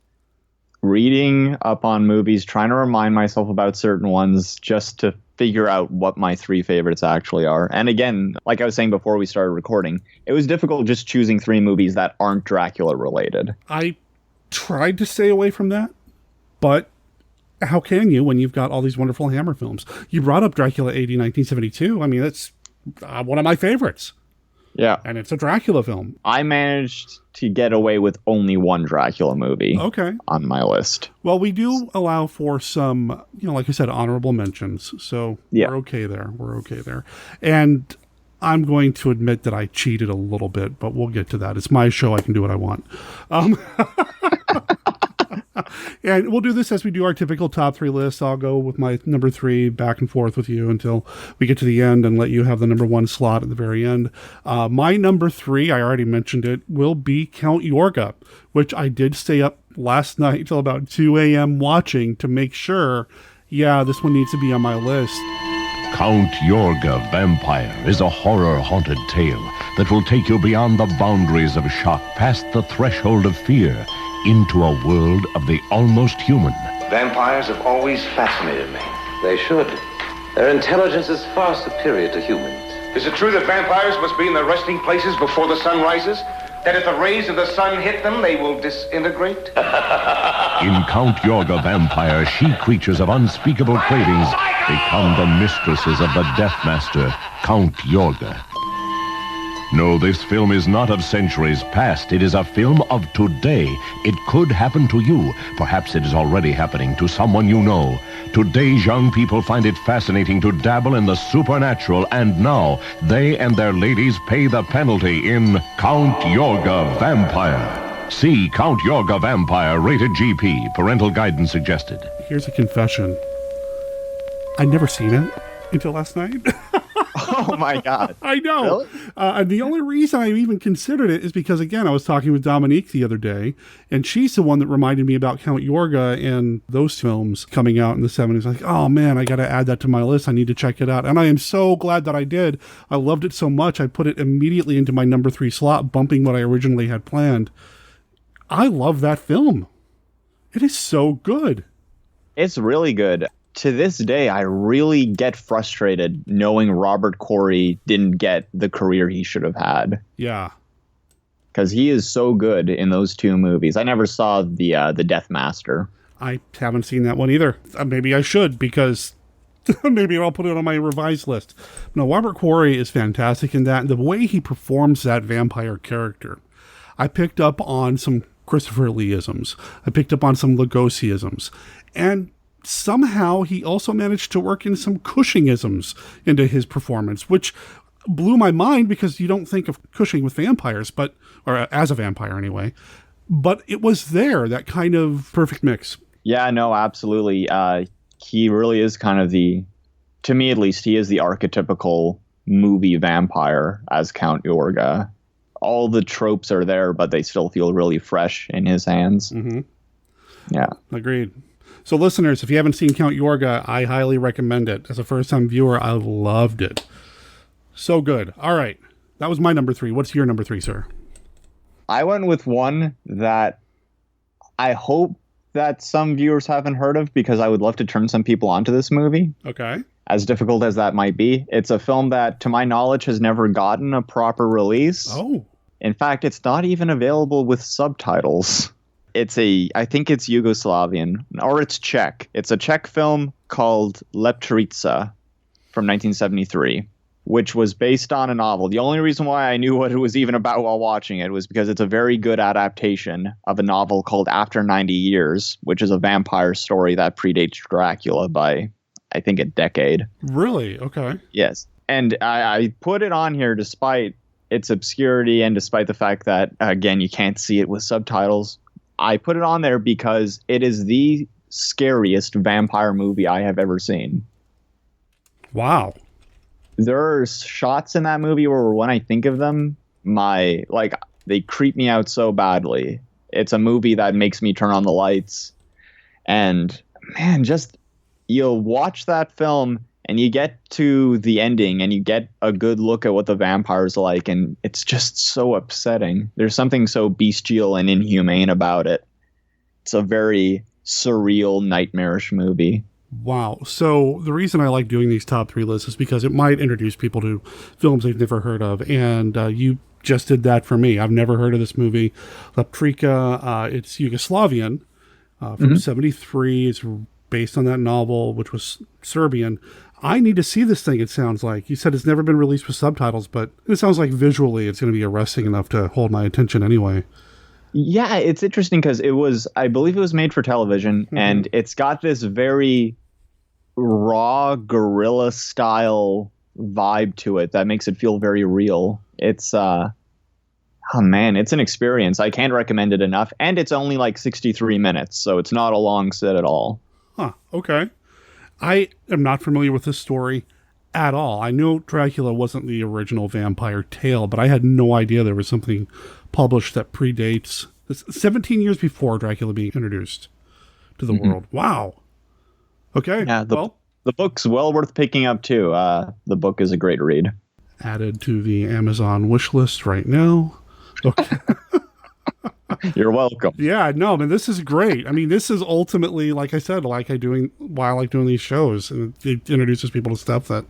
reading up on movies, trying to remind myself about certain ones just to figure out what my 3 favorites actually are. And again, like I was saying before we started recording, it was difficult just choosing 3 movies that aren't Dracula related. I tried to stay away from that, but how can you when you've got all these wonderful Hammer films? You brought up Dracula AD 1972. I mean, that's one of my favorites. Yeah. And it's a Dracula film. I managed to get away with only 1 Dracula movie on my list. Well, we do allow for some, like I said, honorable mentions. So we're okay there. And I'm going to admit that I cheated a little bit, but we'll get to that. It's my show. I can do what I want. And we'll do this as we do our typical top 3 lists. I'll go with my number 3 back and forth with you until we get to the end and let you have the number 1 slot at the very end. My number 3, I already mentioned it, will be Count Yorga, which I did stay up last night till about 2 a.m. watching to make sure, this one needs to be on my list. Count Yorga Vampire is a horror-haunted tale that will take you beyond the boundaries of shock, past the threshold of fear, into a world of the almost human. Vampires have always fascinated me. They should. Their intelligence is far superior to humans. Is it true that vampires must be in their resting places before the sun rises? That if the rays of the sun hit them, they will disintegrate? In Count Yorga Vampire, she-creatures of unspeakable cravings become the mistresses of the Death Master, Count Yorga. No, this film is not of centuries past. It is a film of today. It could happen to you. Perhaps it is already happening to someone you know. Today's young people find it fascinating to dabble in the supernatural, and now they and their ladies pay the penalty in Count Yorga Vampire. See Count Yorga Vampire, rated GP. Parental guidance suggested. Here's a confession. I'd never seen it until last night. Oh my God. I know. Really? And the only reason I even considered it is because, again, I was talking with Dominique the other day, and she's the one that reminded me about Count Yorga and those films coming out in the 70s. Like, oh man, I got to add that to my list. I need to check it out. And I am so glad that I did. I loved it so much. I put it immediately into my number 3 slot, bumping what I originally had planned. I love that film. It is so good. It's really good. To this day, I really get frustrated knowing Robert Corey didn't get the career he should have had. Yeah. Because he is so good in those 2 movies. I never saw the Death Master. I haven't seen that one either. Maybe I should, because maybe I'll put it on my revised list. No, Robert Corey is fantastic in that. The way he performs that vampire character. I picked up on some Christopher Lee-isms. I picked up on some Lugosi-isms. And somehow he also managed to work in some Cushing-isms into his performance, which blew my mind because you don't think of Cushing with vampires, or as a vampire anyway. But it was there, that kind of perfect mix. Yeah, no, absolutely. He really is kind of to me at least, he is the archetypical movie vampire as Count Yorga. All the tropes are there, but they still feel really fresh in his hands. Mm-hmm. Yeah. Agreed. So listeners, if you haven't seen Count Yorga, I highly recommend it. As a first-time viewer, I loved it. So good. All right. That was my number 3. What's your number 3, sir? I went with one that I hope that some viewers haven't heard of, because I would love to turn some people onto this movie. Okay. As difficult as that might be. It's a film that, to my knowledge, has never gotten a proper release. Oh. In fact, it's not even available with subtitles. I think it's Yugoslavian, or it's Czech. It's a Czech film called Leptrica from 1973, which was based on a novel. The only reason why I knew what it was even about while watching it was because it's a very good adaptation of a novel called After 90 Years, which is a vampire story that predates Dracula by, I think, a decade. Really? Okay. Yes. And I put it on here despite its obscurity and despite the fact that, again, you can't see it with subtitles. I put it on there because it is the scariest vampire movie I have ever seen. Wow. There are shots in that movie where when I think of them, they creep me out so badly. It's a movie that makes me turn on the lights. And man, just you'll watch that film and you get to the ending and you get a good look at what the vampires are like, and it's just so upsetting. There's something so bestial and inhumane about it. It's a very surreal, nightmarish movie. Wow. So the reason I like doing these top 3 lists is because it might introduce people to films they've never heard of. And you just did that for me. I've never heard of this movie. Leptrica, it's Yugoslavian from 73. It's based on that novel, which was Serbian. I need to see this thing, it sounds like. You said it's never been released with subtitles, but it sounds like visually it's going to be arresting enough to hold my attention anyway. Yeah, it's interesting because I believe it was made for television, and it's got this very raw guerrilla style vibe to it that makes it feel very real. It's oh man, it's an experience. I can't recommend it enough, and it's only like 63 minutes, so it's not a long sit at all. Huh, okay. I am not familiar with this story at all. I knew Dracula wasn't the original vampire tale, but I had no idea there was something published that predates 17 years before Dracula being introduced to the world. Wow. Okay. Yeah, the book's well worth picking up too. The book is a great read. Added to the Amazon wish list right now. Okay. You're welcome. Yeah, no, man, this is great. I mean, this is ultimately, like I said, why I like doing these shows. And it introduces people to stuff that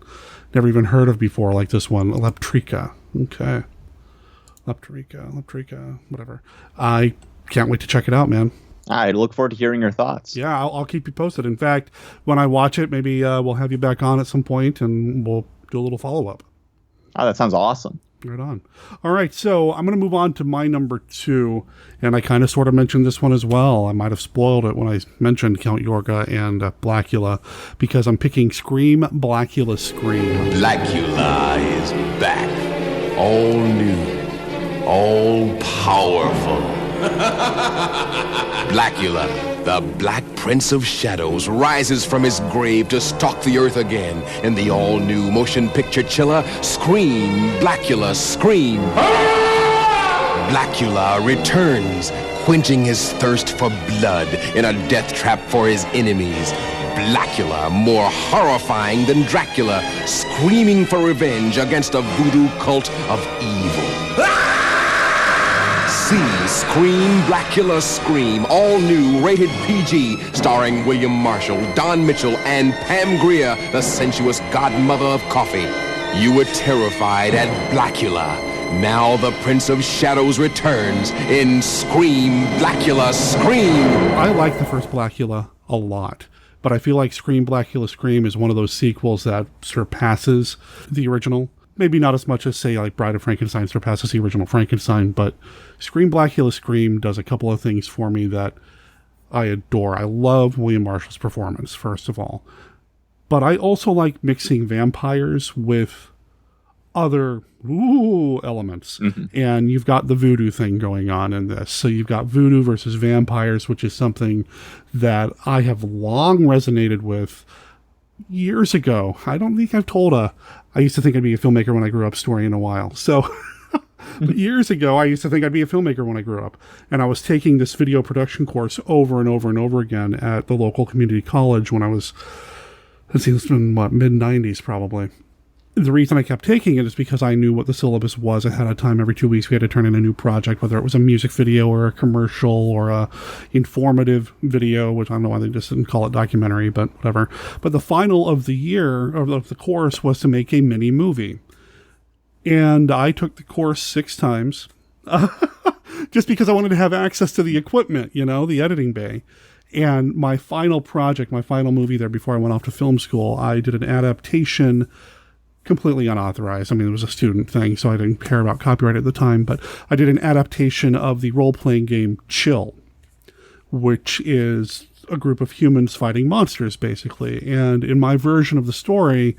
never even heard of before, like this one, Leptrica. Okay. Leptrica, whatever. I can't wait to check it out, man. I look forward to hearing your thoughts. Yeah, I'll keep you posted. In fact, when I watch it, maybe we'll have you back on at some point and we'll do a little follow-up. Oh, that sounds awesome. Right on. All right, so I'm going to move on to my number 2, and I kind of sort of mentioned this one as well. I might have spoiled it when I mentioned Count Yorga and Blackula, because I'm picking Scream, Blackula, Scream. Blackula is back. All new. All powerful. Blackula, the Black Prince of Shadows, rises from his grave to stalk the earth again in the all-new motion picture chiller, Scream, Blackula, Scream. Blackula returns, quenching his thirst for blood in a death trap for his enemies. Blackula, more horrifying than Dracula, screaming for revenge against a voodoo cult of evil. See Scream, Blackula, Scream, all new, rated PG, starring William Marshall, Don Mitchell, and Pam Grier, the sensuous godmother of coffee. You were terrified at Blackula. Now the Prince of Shadows returns in Scream, Blackula, Scream. I like the first Blackula a lot, but I feel like Scream, Blackula, Scream is one of those sequels that surpasses the original. Maybe not as much as, say, like Bride of Frankenstein surpasses the original Frankenstein, but Scream, Blackula, Scream does a couple of things for me that I adore. I love William Marshall's performance, first of all. But I also like mixing vampires with other elements. Mm-hmm. And you've got the voodoo thing going on in this. So you've got voodoo versus vampires, which is something that I have long resonated with years ago. I don't think I've told I used to think I'd be a filmmaker when I grew up story in a while. So but years ago, I used to think I'd be a filmmaker when I grew up. And I was taking this video production course over and over and over again at the local community college when I was, let's see, this was in mid-90s probably. The reason I kept taking it is because I knew what the syllabus was ahead of time. Every 2 weeks we had to turn in a new project, whether it was a music video or a commercial or a informative video, which I don't know why they just didn't call it documentary, but whatever. But the final of the year, of the course, was to make a mini movie. And I took the course 6 times just because I wanted to have access to the equipment, the editing bay. And my final project, my final movie there before I went off to film school, I did an adaptation completely unauthorized. I mean, it was a student thing, so I didn't care about copyright at the time, but I did an adaptation of the role-playing game Chill, which is a group of humans fighting monsters, basically. And in my version of the story,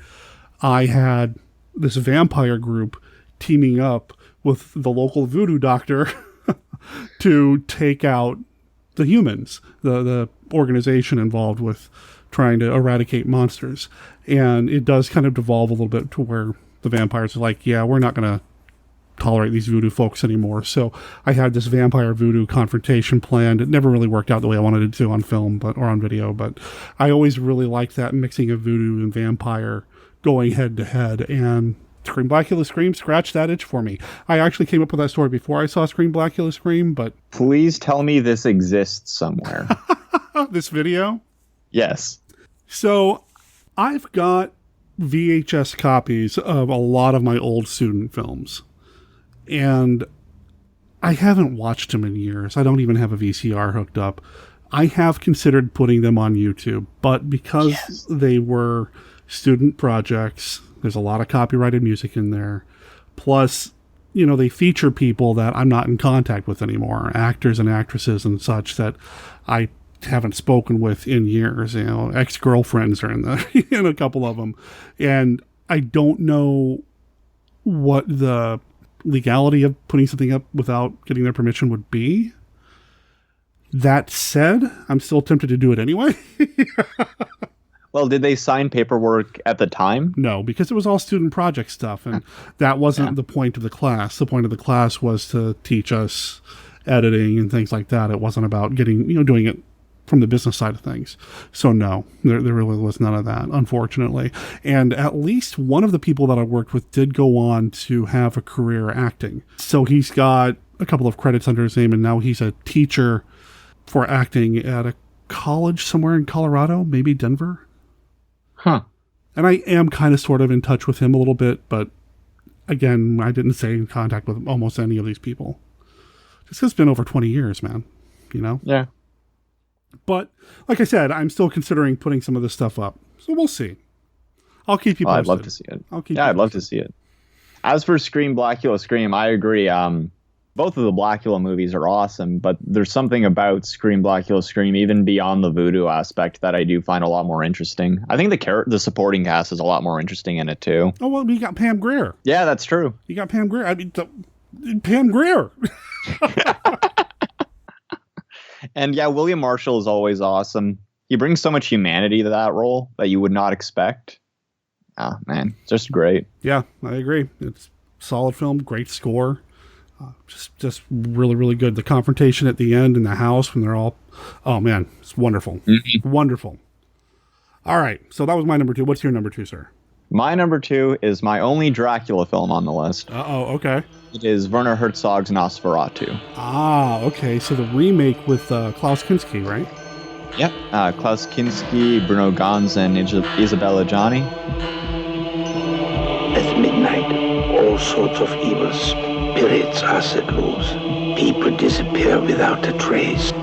I had this vampire group teaming up with the local voodoo doctor to take out the humans, the organization involved with trying to eradicate monsters. And it does kind of devolve a little bit to where the vampires are like, yeah, we're not going to tolerate these voodoo folks anymore. So I had this vampire voodoo confrontation planned. It never really worked out the way I wanted it to on film or on video, but I always really liked that mixing of voodoo and vampire going head to head. And Scream, Blackula, Scream scratched that itch for me. I actually came up with that story before I saw Scream, Blackula, Scream, but... Please tell me this exists somewhere. This video? Yes. So I've got VHS copies of a lot of my old student films, and I haven't watched them in years. I don't even have a VCR hooked up. I have considered putting them on YouTube, but because they were student projects, there's a lot of copyrighted music in there. Plus, they feature people that I'm not in contact with anymore, actors and actresses and such that I haven't spoken with in years. Ex-girlfriends are in a couple of them. And I don't know what the legality of putting something up without getting their permission would be. That said, I'm still tempted to do it anyway. Well, did they sign paperwork at the time? No, because it was all student project stuff, and that wasn't the point of the class. The point of the class was to teach us editing and things like that. It wasn't about getting, doing it from the business side of things. So no, there really was none of that, unfortunately. And at least one of the people that I worked with did go on to have a career acting. So he's got a couple of credits under his name, and now he's a teacher for acting at a college somewhere in Colorado, maybe Denver. Huh. And I am kind of sort of in touch with him a little bit, but again, I didn't stay in contact with almost any of these people. Just 'cause it's been over 20 years, man. You know? Yeah. But, like I said, I'm still considering putting some of this stuff up. So we'll see. I'll keep you posted. I'd love to see it. I'd love to see it. As for Scream, Blackula, Scream, I agree. Both of the Blackula movies are awesome, but there's something about Scream, Blackula, Scream, even beyond the voodoo aspect, that I do find a lot more interesting. I think the supporting cast is a lot more interesting in it, too. Oh, well, we got Pam Grier. Yeah, that's true. You got Pam Grier. I mean, Pam Grier. And yeah, William Marshall is always awesome. He brings so much humanity to that role that you would not expect. Ah, man, just great. Yeah, I agree. It's a solid film, great score. Just really, really good. The confrontation at the end in the house when they're all, oh man, it's wonderful. Mm-hmm. Wonderful. All right. So that was my number 2. What's your number 2, sir? My number 2 is my only Dracula film on the list. Okay. It is Werner Herzog's Nosferatu. Ah, okay. So the remake with Klaus Kinski, right? Yep. Klaus Kinski, Bruno Ganz, and Isabella Gianni. At midnight, all sorts of evil spirits are set loose. People disappear without a trace.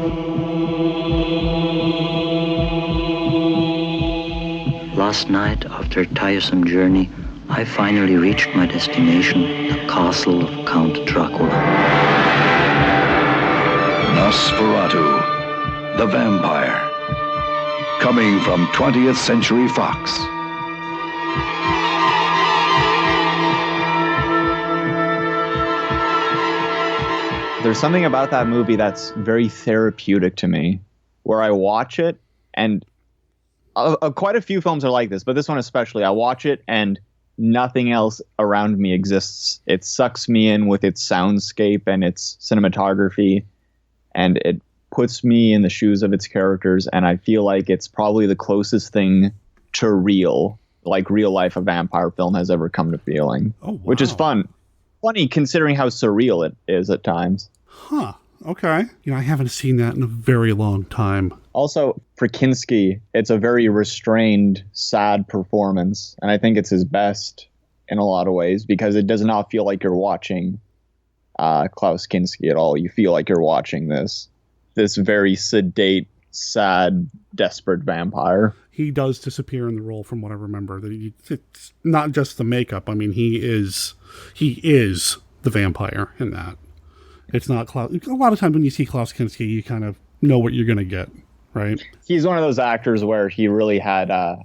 Last night, after a tiresome journey, I finally reached my destination, the castle of Count Dracula. Nosferatu, the vampire. Coming from 20th Century Fox. There's something about that movie that's very therapeutic to me, where I watch it, and quite a few films are like this, but this one especially, I watch it and nothing else around me exists. It sucks me in with its soundscape and its cinematography, and it puts me in the shoes of its characters, and I feel like it's probably the closest thing to real life a vampire film has ever come to feeling. Oh, wow. Which is fun. Funny considering how surreal it is at times. Huh. Okay. I haven't seen that in a very long time. Also, for Kinski, it's a very restrained, sad performance, and I think it's his best in a lot of ways, because it does not feel like you're watching Klaus Kinski at all. You feel like you're watching this very sedate, sad, desperate vampire. He does disappear in the role, from what I remember. It's not just the makeup. I mean, he is the vampire in that. It's not Klaus. A lot of times when you see Klaus Kinski, you kind of know what you're going to get, right? He's one of those actors where he really had a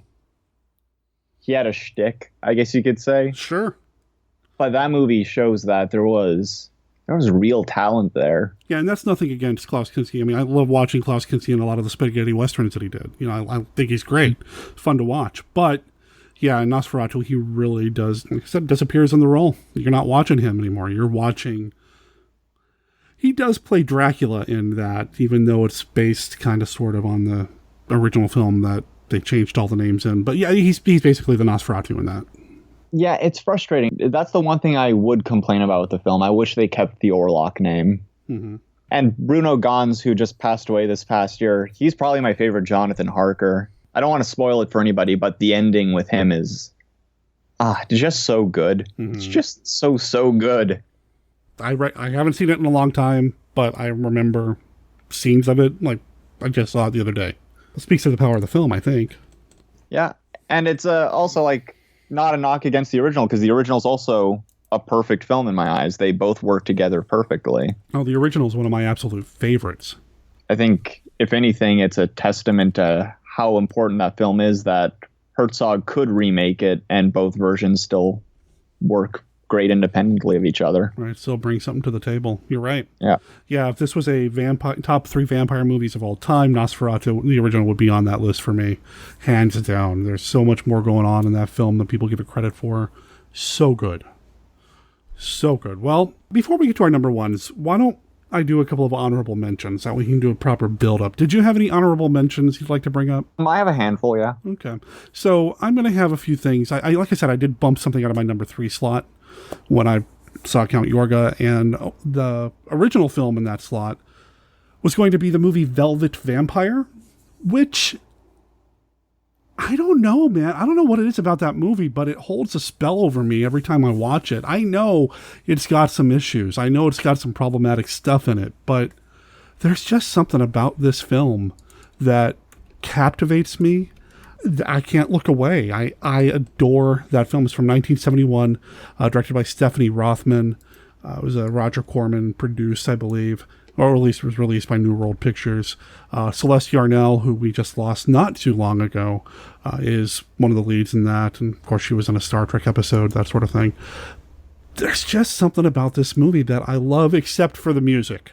shtick, I guess you could say. Sure. But that movie shows that there was real talent there. Yeah, and that's nothing against Klaus Kinski. I mean, I love watching Klaus Kinski in a lot of the spaghetti westerns that he did. I think he's great. It's fun to watch. But yeah, in Nosferatu, he really does, like I said, disappears in the role. You're not watching him anymore. You're watching. He does play Dracula in that, even though it's based kind of sort of on the original film that they changed all the names in. But yeah, he's basically the Nosferatu in that. Yeah, it's frustrating. That's the one thing I would complain about with the film. I wish they kept the Orlok name. Mm-hmm. And Bruno Ganz, who just passed away this past year, he's probably my favorite Jonathan Harker. I don't want to spoil it for anybody, but the ending with him is just so good. Mm-hmm. It's just so good. I haven't seen it in a long time, but I remember scenes of it. Like, I just saw it the other day. It speaks to the power of the film, I think. Yeah, and it's also like not a knock against the original, because the original is also a perfect film in my eyes. They both work together perfectly. Oh, the original is one of my absolute favorites. I think, if anything, it's a testament to how important that film is that Hertzog could remake it and both versions still work great independently of each other. Right, still bring something to the table. You're right. Yeah. Yeah, if this was a top 3 vampire movies of all time, Nosferatu, the original, would be on that list for me. Hands down. There's so much more going on in that film than people give it credit for. So good. So good. Well, before we get to our number ones, why don't I do a couple of honorable mentions so we can do a proper build-up. Did you have any honorable mentions you'd like to bring up? I have a handful, yeah. Okay. So I'm going to have a few things. I like I said, I did bump something out of my number 3 slot when I saw Count Yorga, and the original film in that slot was going to be the movie Velvet Vampire, which I don't know, man. I don't know what it is about that movie, but it holds a spell over me every time I watch it. I know it's got some issues. I know it's got some problematic stuff in it, but there's just something about this film that captivates me. I can't look away. I adore that film. It's from 1971, directed by Stephanie Rothman. It was Roger Corman produced, I believe, or at least it was released by New World Pictures. Celeste Yarnell, who we just lost not too long ago, is one of the leads in that. And of course, she was in a Star Trek episode, that sort of thing. There's just something about this movie that I love, except for the music.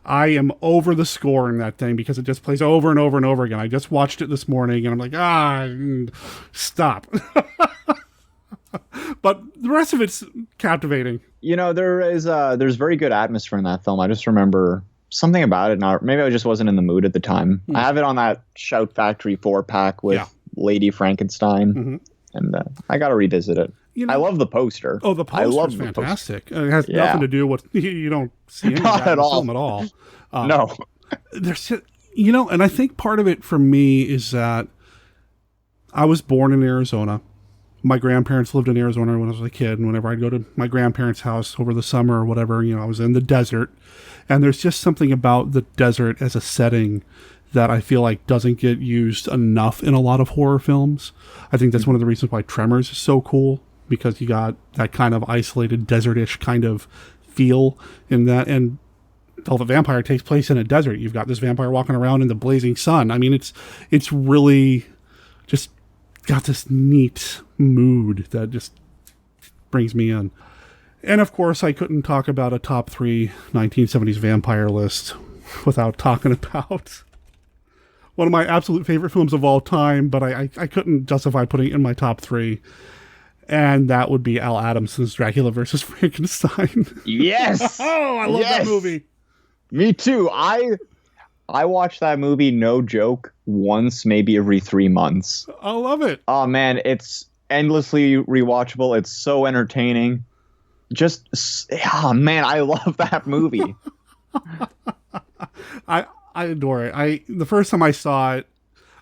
I am over the score in that thing because it just plays over and over and over again. I just watched it this morning and I'm like, stop. But the rest of it's captivating. You know, there's very good atmosphere in that film. I just remember something about it. Maybe I just wasn't in the mood at the time. I have it on that Shout Factory 4-pack with Lady Frankenstein, and I got to revisit it. You know, I love the poster. Oh, the poster's fantastic. It has nothing to do with, you don't see any of that in the film at all. No. There's, you know, and I think part of it for me is that I was born in Arizona. My grandparents lived in Arizona when I was a kid, and whenever I'd go to my grandparents' house over the summer or whatever, you know, I was in the desert. And there's just something about the desert as a setting that I feel like doesn't get used enough in a lot of horror films. I think that's one of the reasons why Tremors is so cool, because you got that kind of isolated desert-ish kind of feel in that. And the vampire takes place in a desert. You've got this vampire walking around in the blazing sun. I mean, it's really just got this neat mood that just brings me in. And of course, I couldn't talk about a top 3 1970s vampire list without talking about one of my absolute favorite films of all time, but I couldn't justify putting it in my top 3. And that would be Al Adamson's Dracula vs. Frankenstein. Yes! Oh, I love that movie. Me too. I watch that movie, no joke, once, maybe every 3 months. I love it. Oh, man, it's endlessly rewatchable. It's so entertaining. Just, oh, man, I love that movie. I adore it. The first time I saw it,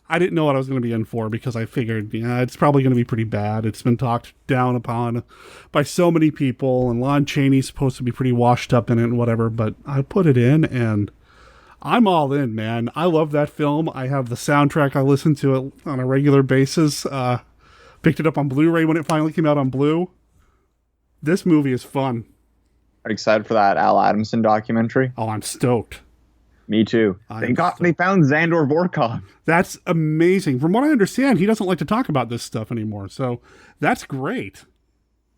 I didn't know what I was going to be in for, because I figured, it's probably going to be pretty bad. It's been talked down upon by so many people, and Lon Chaney's supposed to be pretty washed up in it and whatever, but I put it in, and I'm all in, man. I love that film. I have the soundtrack. I listen to it on a regular basis. Picked it up on Blu-ray when it finally came out on Blue. This movie is fun. Are you excited for that Al Adamson documentary? Oh, I'm stoked. Me too. They found Xandor Vorkov. That's amazing. From what I understand, he doesn't like to talk about this stuff anymore, so that's great.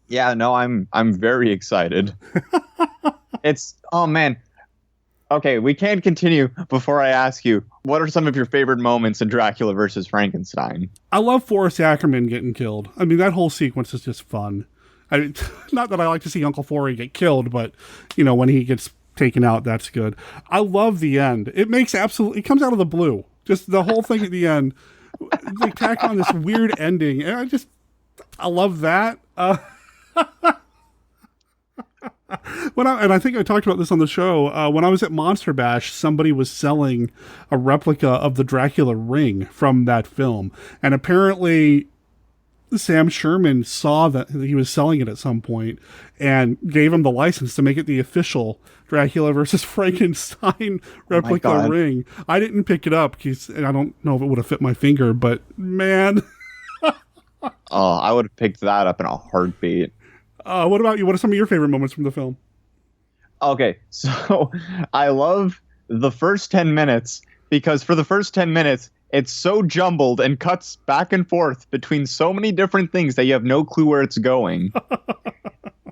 Yeah, no, I'm very excited. Oh man. Okay, we can't continue before I ask you, what are some of your favorite moments in Dracula versus Frankenstein? I love Forrest Ackerman getting killed. I mean, that whole sequence is just fun. I mean, not that I like to see Uncle Forey get killed, but when he gets taken out, that's good. I love the end. It comes out of the blue. Just the whole thing at the end. They tack on this weird ending, and I love that. And I think I talked about this on the show. When I was at Monster Bash, somebody was selling a replica of the Dracula Ring from that film, and apparently Sam Sherman saw that he was selling it at some point and gave him the license to make it the official Dracula versus Frankenstein replica ring. I didn't pick it up because I don't know if it would have fit my finger, but man. I would have picked that up in a heartbeat. What about you? What are some of your favorite moments from the film? Okay, so I love the first 10 minutes because for the first 10 minutes, it's so jumbled and cuts back and forth between so many different things that you have no clue where it's going.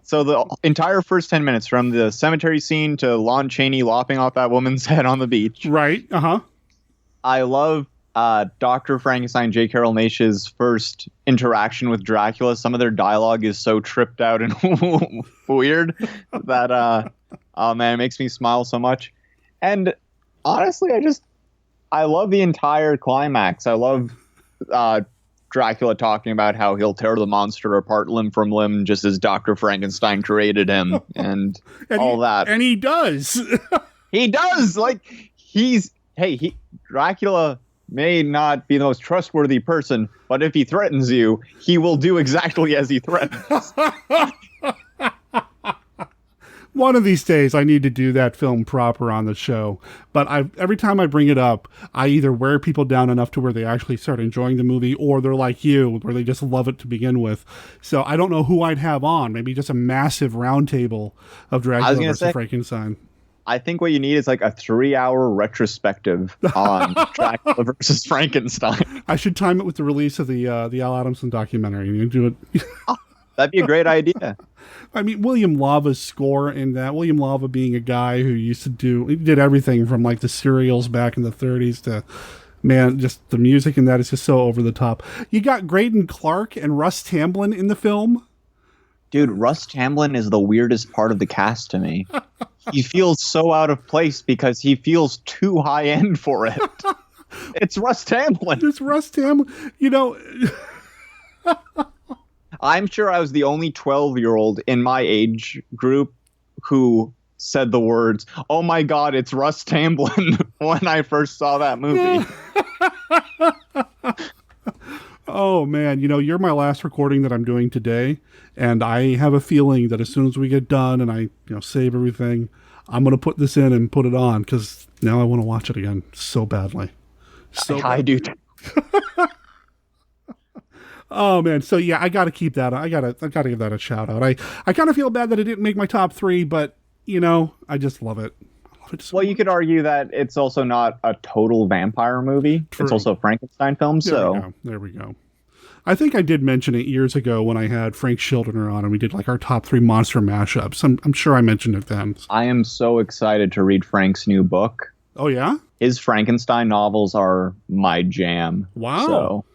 So the entire first 10 minutes, from the cemetery scene to Lon Chaney lopping off that woman's head on the beach. Right, I love Dr. Frankenstein, J. Carroll Naish's first interaction with Dracula. Some of their dialogue is so tripped out and weird that, oh man, it makes me smile so much. And honestly, I love the entire climax. I love Dracula talking about how he'll tear the monster apart limb from limb, just as Dr. Frankenstein created him, and all that. And he does. He does. Like, Dracula may not be the most trustworthy person, but if he threatens you, he will do exactly as he threatens. One of these days, I need to do that film proper on the show. But every time I bring it up, I either wear people down enough to where they actually start enjoying the movie, or they're like you, where they just love it to begin with. So I don't know who I'd have on. Maybe just a massive roundtable of Dracula versus Frankenstein. I think what you need is like a 3-hour retrospective on Dracula versus Frankenstein. I should time it with the release of the Al Adamson documentary. You do it. That'd be a great idea. I mean, William Lava's score in that, William Lava being a guy who he did everything from like the serials back in the 30s to, man, just the music in that is just so over the top. You got Graydon Clark and Russ Tamblyn in the film. Dude, Russ Tamblyn is the weirdest part of the cast to me. He feels so out of place because he feels too high end for it. It's Russ Tamblyn. It's Russ Tamblyn. You know... I'm sure I was the only 12-year-old in my age group who said the words, "Oh my God, it's Russ Tamblyn," when I first saw that movie. Oh man, you're my last recording that I'm doing today, and I have a feeling that as soon as we get done and I save everything, I'm going to put this in and put it on, because now I want to watch it again so badly. I do too. Oh man, so yeah, I got to keep that. I got to give that a shout out. I kind of feel bad that it didn't make my top 3, but I just love it. So you could argue that it's also not a total vampire movie. True. It's also a Frankenstein film. There we go. I think I did mention it years ago when I had Frank Schildner on and we did like our top 3 monster mashups. I'm sure I mentioned it then. I am so excited to read Frank's new book. Oh yeah? His Frankenstein novels are my jam. Wow. So,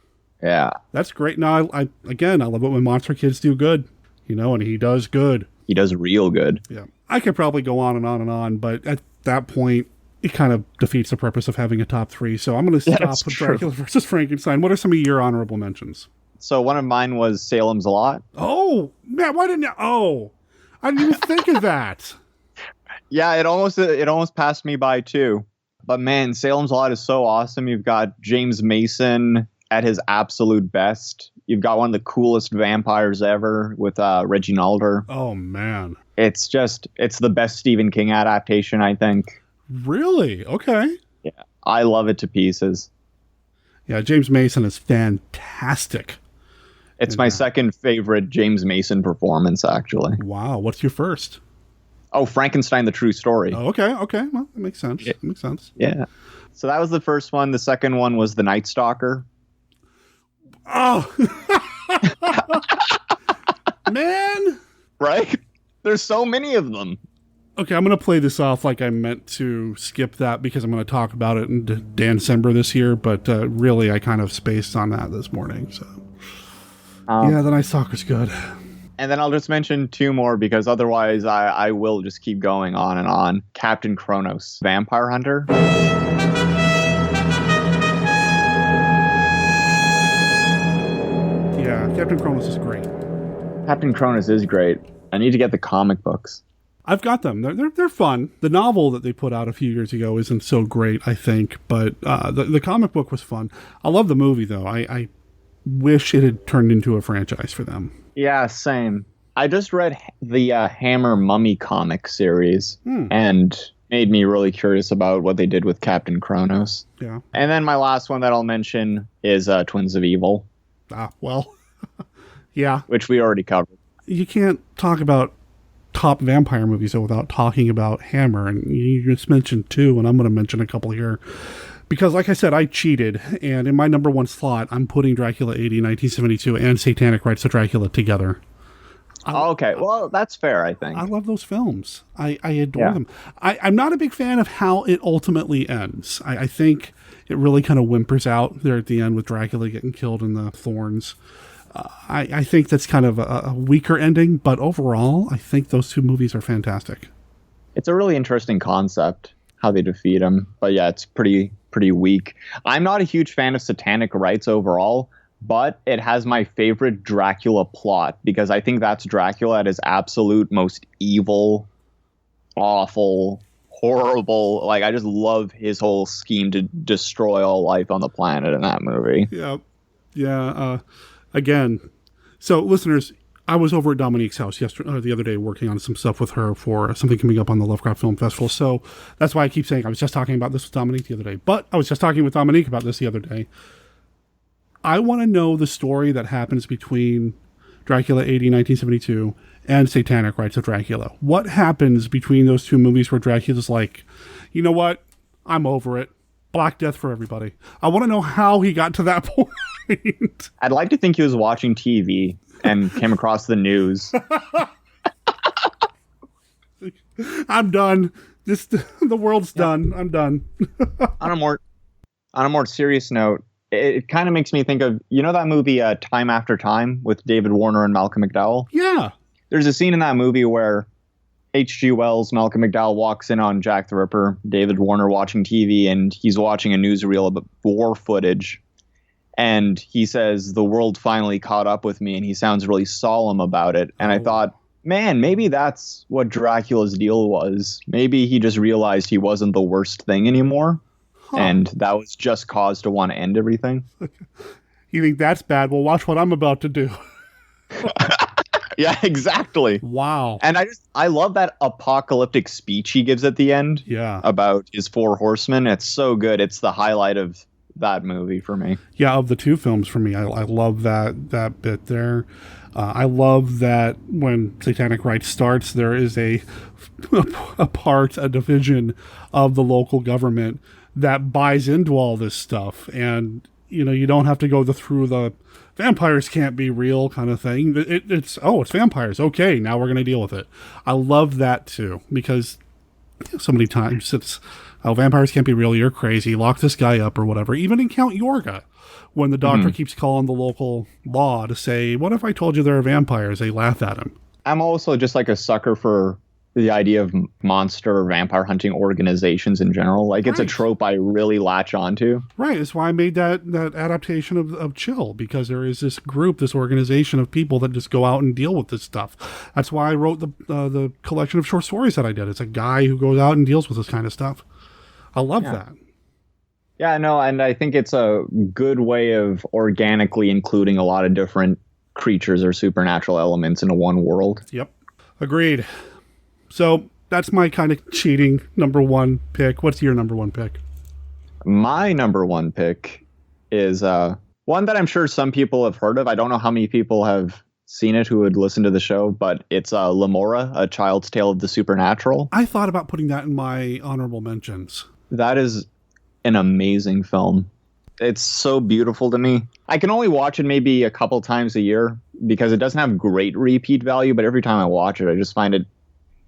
yeah. That's great. No, I love it when monster kids do good, and he does good. He does real good. Yeah. I could probably go on and on and on, but at that point, it kind of defeats the purpose of having a top 3. So I'm going to stop with Dracula versus Frankenstein. What are some of your honorable mentions? So one of mine was Salem's Lot. Oh, man, why didn't you? Oh, I didn't even think of that. Yeah, it almost passed me by too. But man, Salem's Lot is so awesome. You've got James Mason at his absolute best. You've got one of the coolest vampires ever with Reggie Nalder. Oh, man. It's the best Stephen King adaptation, I think. Really? Okay. Yeah, I love it to pieces. Yeah, James Mason is fantastic. It's my second favorite James Mason performance, actually. Wow. What's your first? Oh, Frankenstein, the True Story. Oh, okay. Well, that makes sense. Yeah. That makes sense. Yeah. So that was the first one. The second one was The Night Stalker. Oh. Man. Right? There's so many of them. Okay, I'm going to play this off like I meant to skip that because I'm going to talk about it in December this year, but really I kind of spaced on that this morning. So, yeah, The Night Stalker's good. And then I'll just mention 2 more because otherwise I will just keep going on and on. Captain Chronos, Vampire Hunter. Yeah, Captain Chronos is great. Captain Chronos is great. I need to get the comic books. I've got them. They're fun. The novel that they put out a few years ago isn't so great, I think, but the comic book was fun. I love the movie, though. I wish it had turned into a franchise for them. Yeah, same. I just read the Hammer Mummy comic series and made me really curious about what they did with Captain Chronos. Yeah. And then my last one that I'll mention is Twins of Evil. Ah, well, yeah. Which we already covered. You can't talk about top vampire movies without talking about Hammer, and you just mentioned 2, and I'm going to mention a couple here. Because, like I said, I cheated, and in my number 1 slot, I'm putting Dracula AD 1972 and Satanic Rites of Dracula together. Okay, well, that's fair, I think. I love those films. I adore them. I'm not a big fan of how it ultimately ends. I think it really kind of whimpers out there at the end with Dracula getting killed in the thorns. I think that's kind of a weaker ending, but overall, I think those 2 movies are fantastic. It's a really interesting concept, how they defeat him. But yeah, it's pretty weak. I'm not a huge fan of Satanic Rites overall, but it has my favorite Dracula plot because I think that's Dracula at his absolute most evil, awful, horrible. Like, I just love his whole scheme to destroy all life on the planet in that movie. Yeah. Again, so listeners, I was over at Dominique's house the other day working on some stuff with her for something coming up on the Lovecraft Film Festival. So that's why I keep saying I was just talking about this with Dominique the other day. But I was just talking with Dominique about this the other day. I want to know the story that happens between Dracula AD 1972 and Satanic Rites of Dracula. What happens between those two movies where Dracula's like, you know what? I'm over it. Black Death for everybody. I want to know how he got to that point. I'd like to think he was watching TV and came across the news. I'm done. The world's done. I'm done. On a more serious note, it kind of makes me think of, you know that movie Time After Time with David Warner and Malcolm McDowell? Yeah. There's a scene in that movie where H.G. Wells, Malcolm McDowell walks in on Jack the Ripper, David Warner watching TV, and he's watching a newsreel of war footage. And he says, the world finally caught up with me, and he sounds really solemn about it. And I thought, man, maybe that's what Dracula's deal was. Maybe he just realized he wasn't the worst thing anymore. And that was just cause to want to end everything. You think that's bad? Well, watch what I'm about to do. Yeah, exactly. Wow. And I love that apocalyptic speech he gives at the end. Yeah. About his four horsemen. It's so good. It's the highlight of that movie for me. Yeah, of the two films for me. I love that bit there. I love that when Satanic Rites starts, there is a division of the local government that buys into all this stuff. And, you know, you don't have to go through the vampires can't be real kind of thing. It's vampires. Okay, now we're going to deal with it. I love that too, because so many times it's, vampires can't be real. You're crazy. Lock this guy up or whatever. Even in Count Yorga, when the doctor keeps calling the local law to say, what if I told you there are vampires? They laugh at him. I'm also just like a sucker for the idea of monster or vampire hunting organizations in general. Like, it's a trope I really latch onto. Right. That's why I made that adaptation of Chill, because there is this group, this organization of people that just go out and deal with this stuff. That's why I wrote the collection of short stories that I did. It's a guy who goes out and deals with this kind of stuff. I love that. Yeah, no, and I think it's a good way of organically including a lot of different creatures or supernatural elements into one world. Yep. Agreed. So that's my kind of cheating number one pick. What's your number one pick? My number one pick is one that I'm sure some people have heard of. I don't know how many people have seen it who would listen to the show, but it's Lamora, A Child's Tale of the Supernatural. I thought about putting that in my honorable mentions. That is an amazing film. It's so beautiful to me. I can only watch it maybe a couple times a year because it doesn't have great repeat value, but every time I watch it, I just find it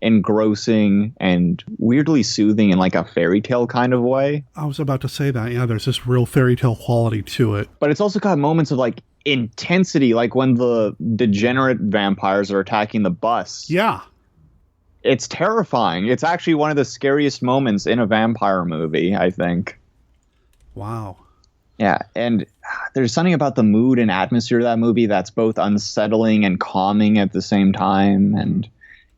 engrossing and weirdly soothing in like a fairy tale kind of way. I was about to say that. Yeah, there's this real fairy tale quality to it. But it's also got moments of like intensity, like when the degenerate vampires are attacking the bus. Yeah. It's terrifying. It's actually one of the scariest moments in a vampire movie, I think. Wow. Yeah, and there's something about the mood and atmosphere of that movie that's both unsettling and calming at the same time. And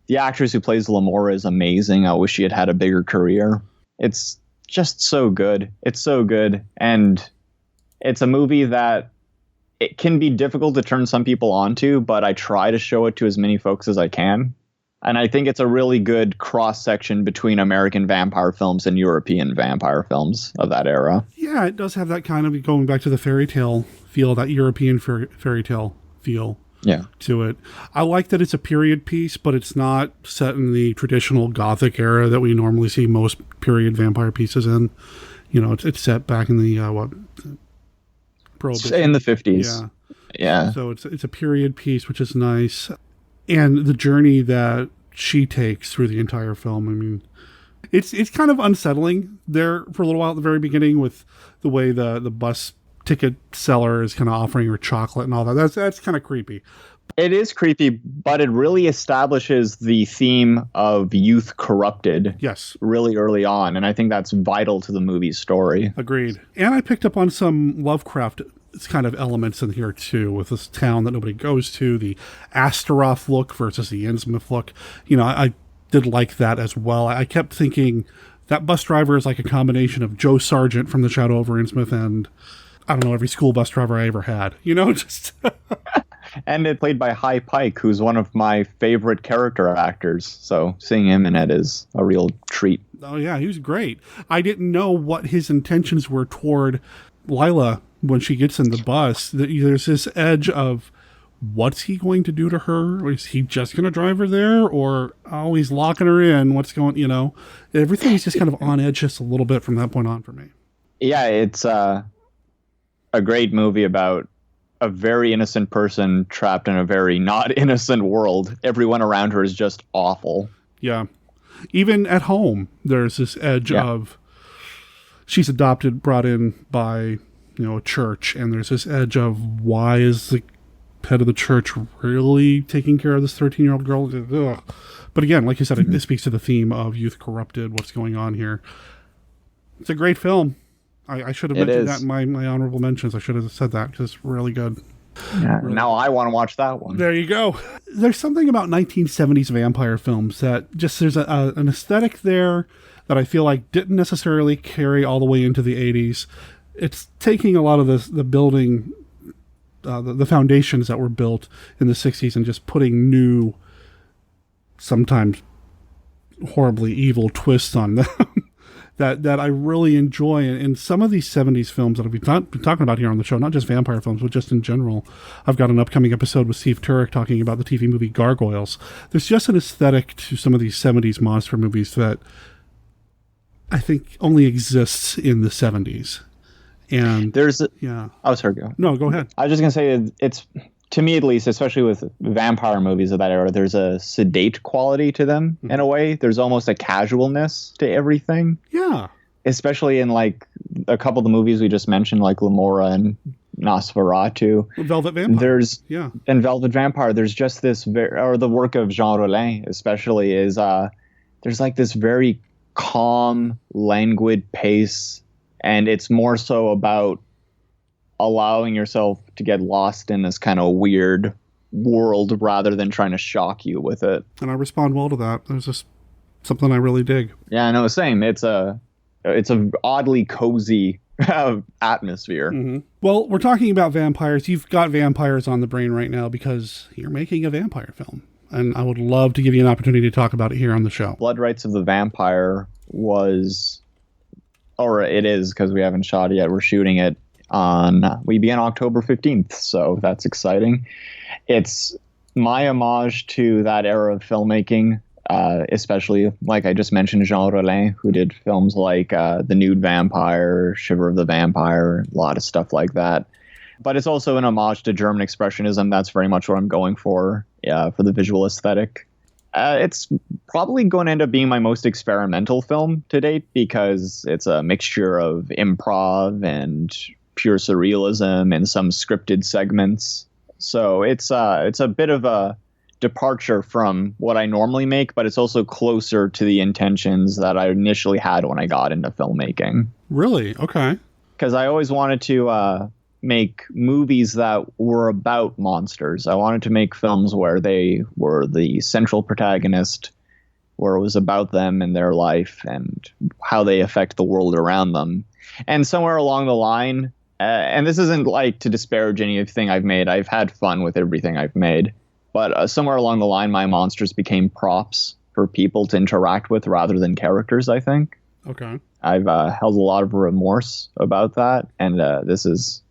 the actress who plays Lamora is amazing. I wish she had had a bigger career. It's just so good. It's so good. And it's a movie that it can be difficult to turn some people onto, but I try to show it to as many folks as I can. And I think it's a really good cross-section between American vampire films and European vampire films of that era. Yeah, it does have that kind of, going back to the fairy tale feel, that European fairy tale feel to it. I like that it's a period piece, but it's not set in the traditional Gothic era that we normally see most period vampire pieces in. You know, it's set back in the, Prohibition. In the 50s. Yeah. So it's a period piece, which is nice. And the journey that she takes through the entire film, I mean, it's kind of unsettling there for a little while at the very beginning with the way the bus ticket seller is kind of offering her chocolate and all that. That's kind of creepy. It is creepy, but it really establishes the theme of youth corrupted. Yes. Really early on, and I think that's vital to the movie's story. Agreed. And I picked up on some Lovecraft kind of elements in here too, with this town that nobody goes to, the Astaroth look versus the Innsmouth look. You know, I did like that as well. I kept thinking that bus driver is like a combination of Joe Sargent from The Shadow over Innsmouth and, I don't know, every school bus driver I ever had. Just... And it played by Hy Pike, who's one of my favorite character actors. So seeing him in it is a real treat. Oh, yeah, he was great. I didn't know what his intentions were toward Lila when she gets in the bus. There's this edge of, what's he going to do to her? Or is he just going to drive her there? Or, oh, he's locking her in. What's going, everything's just kind of on edge just a little bit from that point on for me. Yeah, it's a great movie about a very innocent person trapped in a very not innocent world. Everyone around her is just awful. Yeah. Even at home, there's this edge of, she's adopted, brought in by, a church, and there's this edge of, why is the head of the church really taking care of this 13-year-old girl? Ugh. But again, like you said, it speaks to the theme of youth corrupted, what's going on here. It's a great film. I should have mentioned that in my honorable mentions. I should have said that because it's really good. Yeah, really. Now I want to watch that one. There you go. There's something about 1970s vampire films that just there's an aesthetic there that I feel like didn't necessarily carry all the way into the 80s. It's taking a lot of the building, the foundations that were built in the 60s and just putting new, sometimes horribly evil twists on them. That I really enjoy. And some of these 70s films that I've been talking about here on the show, not just vampire films, but just in general. I've got an upcoming episode with Steve Turek talking about the TV movie Gargoyles. There's just an aesthetic to some of these 70s monster movies that I think only exists in the 70s. And there's Oh, sorry, go. No, go ahead. I was just going to say, it's, to me at least, especially with vampire movies of that era, there's a sedate quality to them in a way. There's almost a casualness to everything. Yeah. Especially in like a couple of the movies we just mentioned, like Lamora and Nosferatu. Velvet Vampire. And Velvet Vampire, there's just this, or the work of Jean Rollin especially, is there's like this very calm, languid pace, and it's more so about allowing yourself to get lost in this kind of weird world rather than trying to shock you with it. And I respond well to that. There's just something I really dig. Yeah, no, same. It's a oddly cozy atmosphere. Mm-hmm. Well, we're talking about vampires. You've got vampires on the brain right now because you're making a vampire film. And I would love to give you an opportunity to talk about it here on the show. Blood Rites of the Vampire it is because we haven't shot it yet. We're shooting it we begin October 15th, so that's exciting. It's my homage to that era of filmmaking, especially, like I just mentioned, Jean Rollin, who did films like The Nude Vampire, Shiver of the Vampire, a lot of stuff like that. But it's also an homage to German Expressionism. That's very much what I'm going for the visual aesthetic. It's probably going to end up being my most experimental film to date because it's a mixture of improv and pure surrealism and some scripted segments. So it's a bit of a departure from what I normally make, but it's also closer to the intentions that I initially had when I got into filmmaking. Really? Okay. Because I always wanted to make movies that were about monsters. I wanted to make films where they were the central protagonist, where it was about them and their life and how they affect the world around them. And somewhere along the line, and this isn't like to disparage anything I've made. I've had fun with everything I've made. But somewhere along the line, my monsters became props for people to interact with rather than characters, I think. Okay. I've held a lot of remorse about that. And this is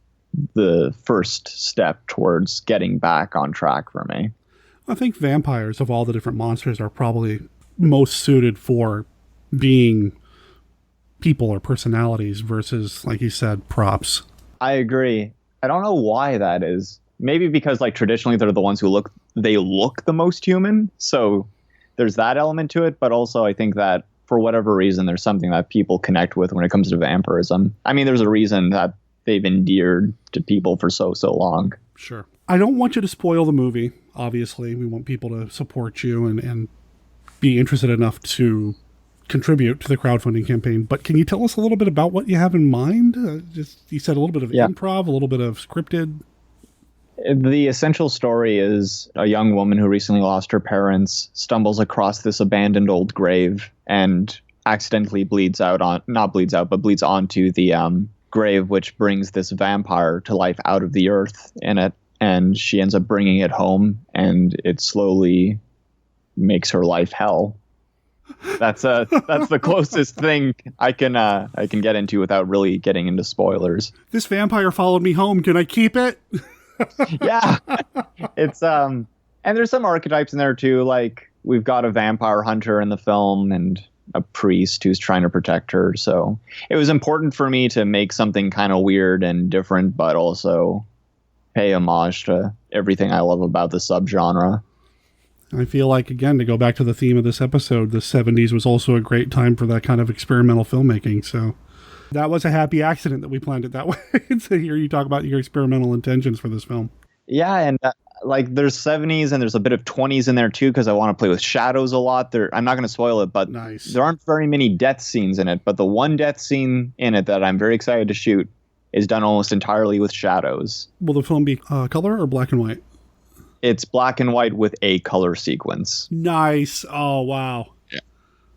the first step towards getting back on track for me. I think vampires, of all the different monsters, are probably most suited for being people or personalities versus, like you said, props. I agree. I don't know why that is. Maybe because like traditionally they're the ones who look the most human. So there's that element to it. But also I think that for whatever reason, there's something that people connect with when it comes to vampirism. I mean, there's a reason that they've endeared to people for so long. Sure. I don't want you to spoil the movie. Obviously, we want people to support you and be interested enough to contribute to the crowdfunding campaign. But can you tell us a little bit about what you have in mind? You said a little bit of improv, a little bit of scripted. The essential story is a young woman who recently lost her parents, stumbles across this abandoned old grave, and accidentally bleeds onto the grave, which brings this vampire to life out of the earth in it. And she ends up bringing it home, and it slowly makes her life hell. That's the closest thing I can get into without really getting into spoilers. This vampire followed me home. Can I keep it? Yeah, it's and there's some archetypes in there too. Like we've got a vampire hunter in the film and a priest who's trying to protect her. So it was important for me to make something kind of weird and different, but also pay homage to everything I love about the subgenre. I feel like, again, to go back to the theme of this episode, the 70s was also a great time for that kind of experimental filmmaking. So that was a happy accident that we planned it that way to hear you talk about your experimental intentions for this film. Yeah, and like there's 70s and there's a bit of 20s in there too, because I want to play with shadows a lot. I'm not going to spoil it, but there aren't very many death scenes in it. But the one death scene in it that I'm very excited to shoot is done almost entirely with shadows. Will the film be color or black and white? It's black and white with a color sequence. Nice. Oh, wow.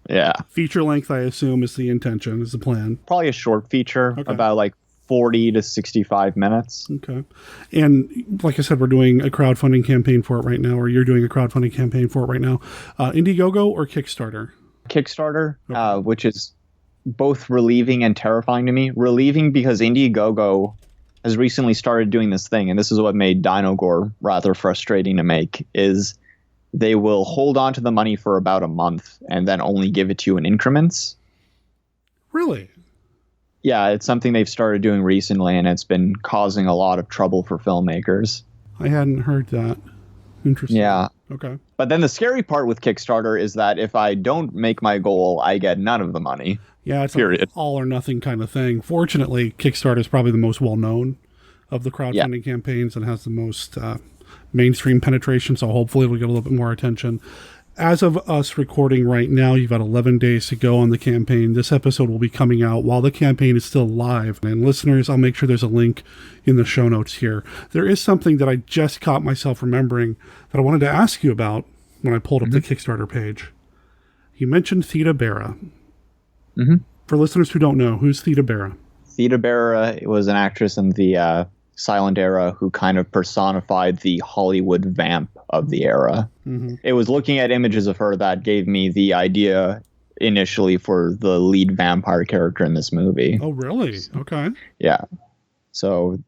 Yeah. Feature length, I assume, is the intention, is the plan. Probably a short feature, about like 40 to 65 minutes. Okay. And like I said, we're doing a crowdfunding campaign for it right now, or you're doing a crowdfunding campaign for it right now. Indiegogo or Kickstarter? Kickstarter, which is both relieving and terrifying to me. Relieving because Indiegogo has recently started doing this thing, and this is what made Dino Gore rather frustrating to make, is they will hold on to the money for about a month and then only give it to you in increments. Really? Yeah, it's something they've started doing recently, and it's been causing a lot of trouble for filmmakers. I hadn't heard that. Interesting. Yeah. Okay. But then the scary part with Kickstarter is that if I don't make my goal, I get none of the money. Yeah, it's an all or nothing kind of thing. Fortunately, Kickstarter is probably the most well-known of the crowdfunding campaigns and has the most mainstream penetration, so hopefully it'll get a little bit more attention. As of us recording right now, you've got 11 days to go on the campaign. This episode will be coming out while the campaign is still live. And listeners, I'll make sure there's a link in the show notes here. There is something that I just caught myself remembering that I wanted to ask you about when I pulled up the Kickstarter page. You mentioned Theda Bara. Mm-hmm. For listeners who don't know, who's Theda Bara? Theda Bara was an actress in the silent era who kind of personified the Hollywood vamp of the era. Mm-hmm. It was looking at images of her that gave me the idea initially for the lead vampire character in this movie. Oh, really? Okay. Yeah. So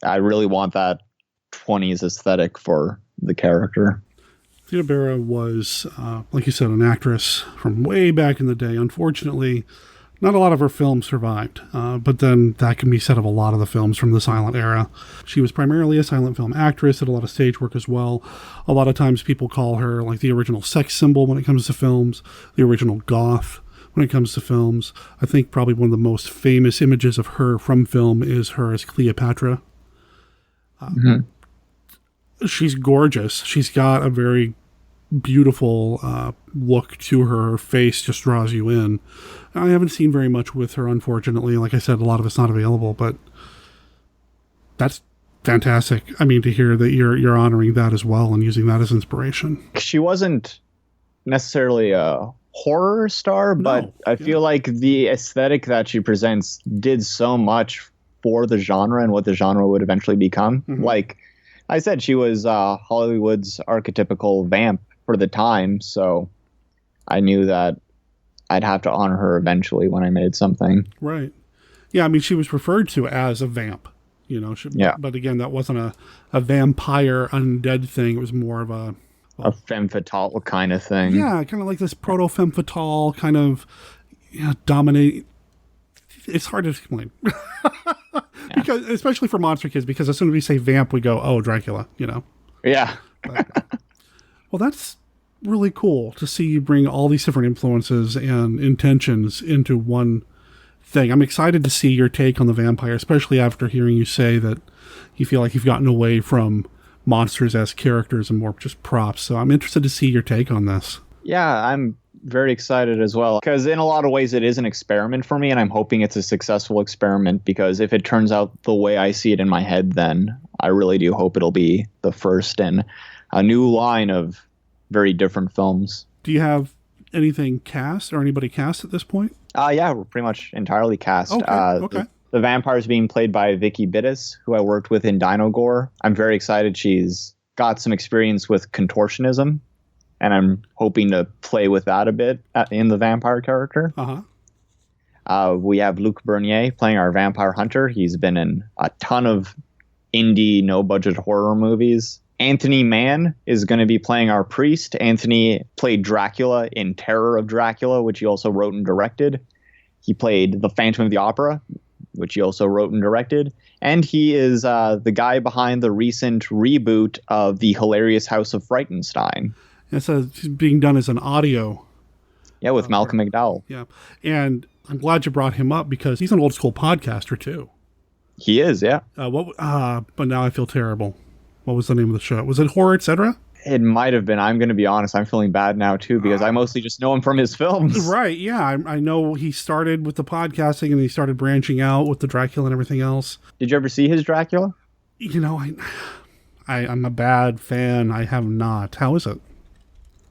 I really want that 20s aesthetic for the character. Theda Bara was, like you said, an actress from way back in the day. Unfortunately, not a lot of her films survived, but then that can be said of a lot of the films from the silent era. She was primarily a silent film actress, did a lot of stage work as well. A lot of times people call her like the original sex symbol when it comes to films, the original goth when it comes to films. I think probably one of the most famous images of her from film is her as Cleopatra. She's gorgeous. She's got a very beautiful look to her. Her face just draws you in. I haven't seen very much with her, unfortunately. Like I said, a lot of it's not available, but that's fantastic. I mean, to hear that you're honoring that as well and using that as inspiration. She wasn't necessarily a horror star, but I feel like the aesthetic that she presents did so much for the genre and what the genre would eventually become. Like I said, she was Hollywood's archetypical vamp for the time, so I knew that I'd have to honor her eventually when I made something. Right. Yeah, I mean, she was referred to as a vamp, you know. But again, that wasn't a vampire undead thing. It was more of a femme fatale kind of thing. Yeah, kind of like this proto-femme fatale kind of dominate. It's hard to explain. Because, especially for monster kids, because as soon as we say vamp, we go, oh, Dracula, you know. Yeah. Well, that's really cool to see you bring all these different influences and intentions into one thing. I'm excited to see your take on the vampire, especially after hearing you say that you feel like you've gotten away from monsters as characters and more just props. So I'm interested to see your take on this. Yeah, I'm very excited as well, because in a lot of ways it is an experiment for me, and I'm hoping it's a successful experiment, because if it turns out the way I see it in my head, then I really do hope it'll be the first in a new line of very different films. Do you have anything cast or anybody cast at this point? Yeah, we're pretty much entirely cast. Okay. The vampire is being played by Vicky Bittis, who I worked with in Dino Gore. I'm very excited. She's got some experience with contortionism, and I'm hoping to play with that a bit in the vampire character. We have Luc Bernier playing our vampire hunter. He's been in a ton of indie, no-budget horror movies. Anthony Mann is going to be playing our priest. Anthony played Dracula in Terror of Dracula, which he also wrote and directed. He played the Phantom of the Opera, which he also wrote and directed. And he is the guy behind the recent reboot of The Hilarious House of Frankenstein. It's being done as an audio. Yeah, with Malcolm McDowell. Yeah. And I'm glad you brought him up because he's an old school podcaster too. He is, yeah. But now I feel terrible. What was the name of the show? Was it Horror, Etc.? It might have been. I'm going to be honest. I'm feeling bad now, too, because I mostly just know him from his films. Right, yeah. I know he started with the podcasting and he started branching out with the Dracula and everything else. Did you ever see his Dracula? You know, I'm a bad fan. I have not. How is it?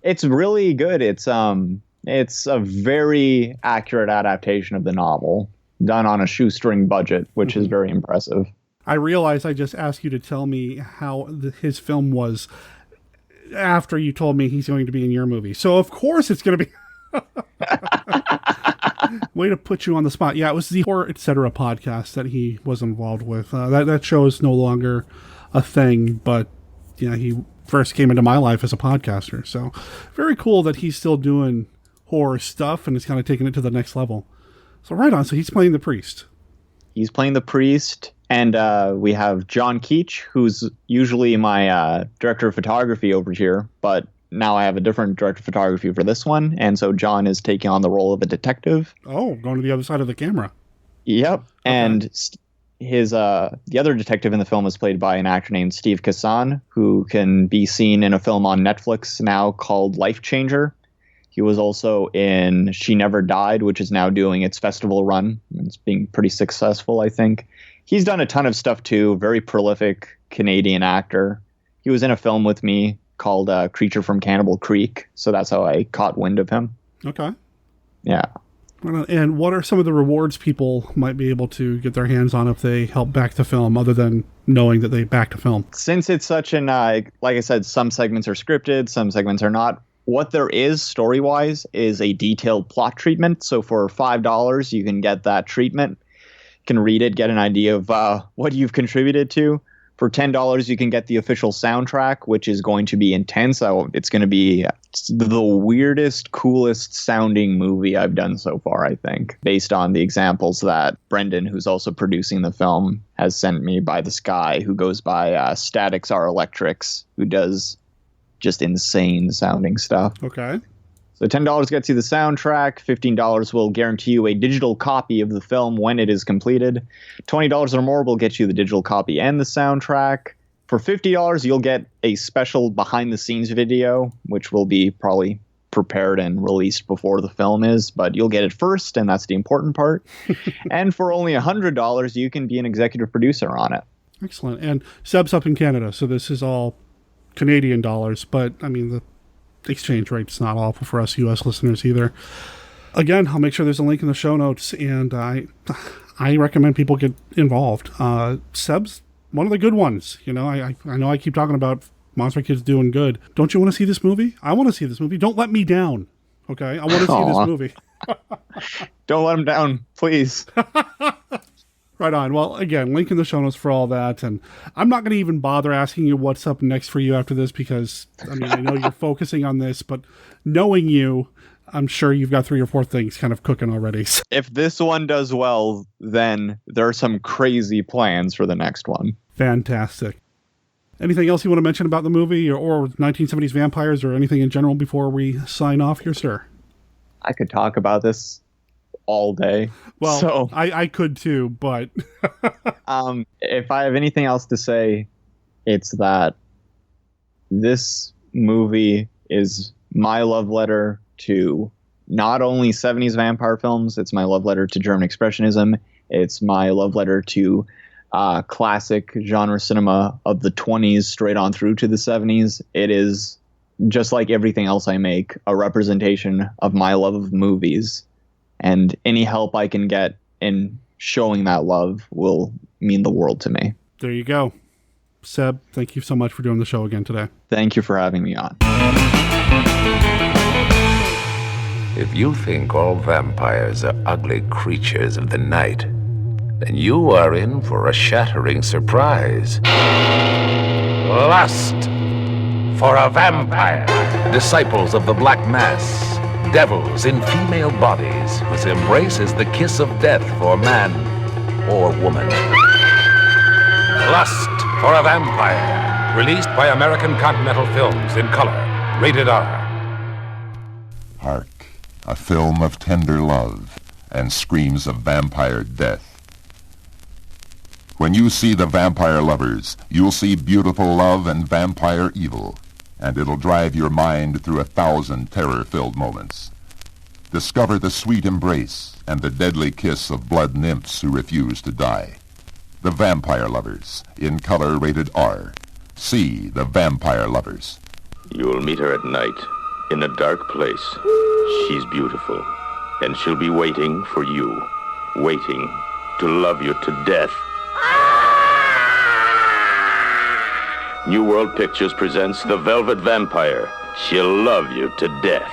It's really good. It's a very accurate adaptation of the novel, done on a shoestring budget, which is very impressive. I realize I just asked you to tell me how his film was after you told me he's going to be in your movie. So, of course, it's going to be... Way to put you on the spot. Yeah, it was the Horror Etc. podcast that he was involved with. That show is no longer a thing, but yeah, he first came into my life as a podcaster. So, very cool that he's still doing horror stuff and is kind of taking it to the next level. So, right on. So, he's playing the priest. He's playing the priest. And we have John Keach, who's usually my director of photography over here, but now I have a different director of photography for this one. And so John is taking on the role of a detective. Oh, going to the other side of the camera. Yep. Okay. And his the other detective in the film is played by an actor named Steve Kassan, who can be seen in a film on Netflix now called Life Changer. He was also in She Never Died, which is now doing its festival run. It's being pretty successful, I think. He's done a ton of stuff, too. Very prolific Canadian actor. He was in a film with me called Creature from Cannibal Creek, so that's how I caught wind of him. Okay. Yeah. And what are some of the rewards people might be able to get their hands on if they help back the film, other than knowing that they backed a film? Since it's such an, like I said, some segments are scripted, some segments are not. What there is, story-wise, is a detailed plot treatment. So for $5, you can get that treatment. Can read it, get an idea of what you've contributed to. For $10, you can get the official soundtrack, which is going to be intense. It's going to be the weirdest, coolest sounding movie I've done so far, I think, based on the examples that Brendan, who's also producing the film, has sent me by this guy who goes by Statics Are Electrics, who does just insane sounding stuff. Okay. So $10 gets you the soundtrack, $15 will guarantee you a digital copy of the film when it is completed. $20 or more will get you the digital copy and the soundtrack. For $50, you'll get a special behind-the-scenes video, which will be probably prepared and released before the film is, but you'll get it first, and that's the important part. And for only $100, you can be an executive producer on it. Excellent. And Seb's up in Canada, so this is all Canadian dollars, but, I mean, the exchange rate's not awful for us U.S. listeners either. Again, I'll make sure there's a link in the show notes, and I recommend people get involved. Seb's one of the good ones. You know, I know I keep talking about Monster Kids doing good. Don't you want to see this movie? I want to see this movie. Don't let me down. Okay, I want to see this movie. Don't let him down, please. Right on. Well, again, link in the show notes for all that. And I'm not going to even bother asking you what's up next for you after this because, I mean, I know you're focusing on this, but knowing you, I'm sure you've got 3 or 4 things kind of cooking already. If this one does well, then there are some crazy plans for the next one. Fantastic. Anything else you want to mention about the movie or 1970s vampires or anything in general before we sign off here, sir? I could talk about this all day. Well, so, I could too, but if I have anything else to say, it's that this movie is my love letter to not only 70s vampire films, it's my love letter to German Expressionism, it's my love letter to classic genre cinema of the 20s straight on through to the 70s. It is, just like everything else I make, a representation of my love of movies. And any help I can get in showing that love will mean the world to me. There you go. Seb, thank you so much for doing the show again today. Thank you for having me on. If you think all vampires are ugly creatures of the night, then you are in for a shattering surprise. Lust for a vampire. Disciples of the Black Mass, devils in female bodies whose embrace is the kiss of death for man or woman. Lust for a Vampire, released by American Continental Films in color, rated R. Hark, a film of tender love and screams of vampire death. When you see The Vampire Lovers, you'll see beautiful love and vampire evil, and it'll drive your mind through 1,000 terror-filled moments. Discover the sweet embrace and the deadly kiss of blood nymphs who refuse to die. The Vampire Lovers, in color rated R. See The Vampire Lovers. You'll meet her at night, in a dark place. She's beautiful, and she'll be waiting for you, waiting to love you to death. New World Pictures presents The Velvet Vampire. She'll love you to death.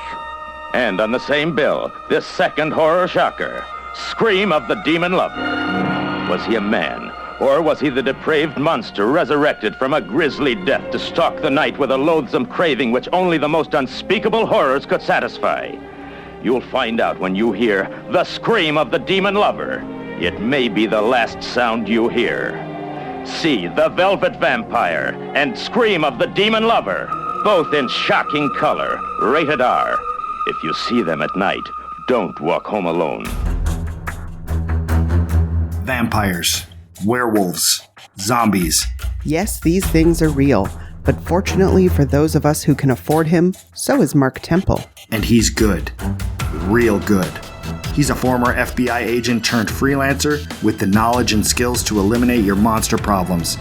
And on the same bill, this second horror shocker, Scream of the Demon Lover. Was he a man, or was he the depraved monster resurrected from a grisly death to stalk the night with a loathsome craving which only the most unspeakable horrors could satisfy? You'll find out when you hear the Scream of the Demon Lover. It may be the last sound you hear. See The Velvet Vampire and Scream of the Demon Lover, both in shocking color, rated R. If you see them at night, don't walk home alone. Vampires, werewolves, zombies. Yes, these things are real, but fortunately for those of us who can afford him, so is Mark Temple. And he's good. Real good. He's a former FBI agent turned freelancer with the knowledge and skills to eliminate your monster problems.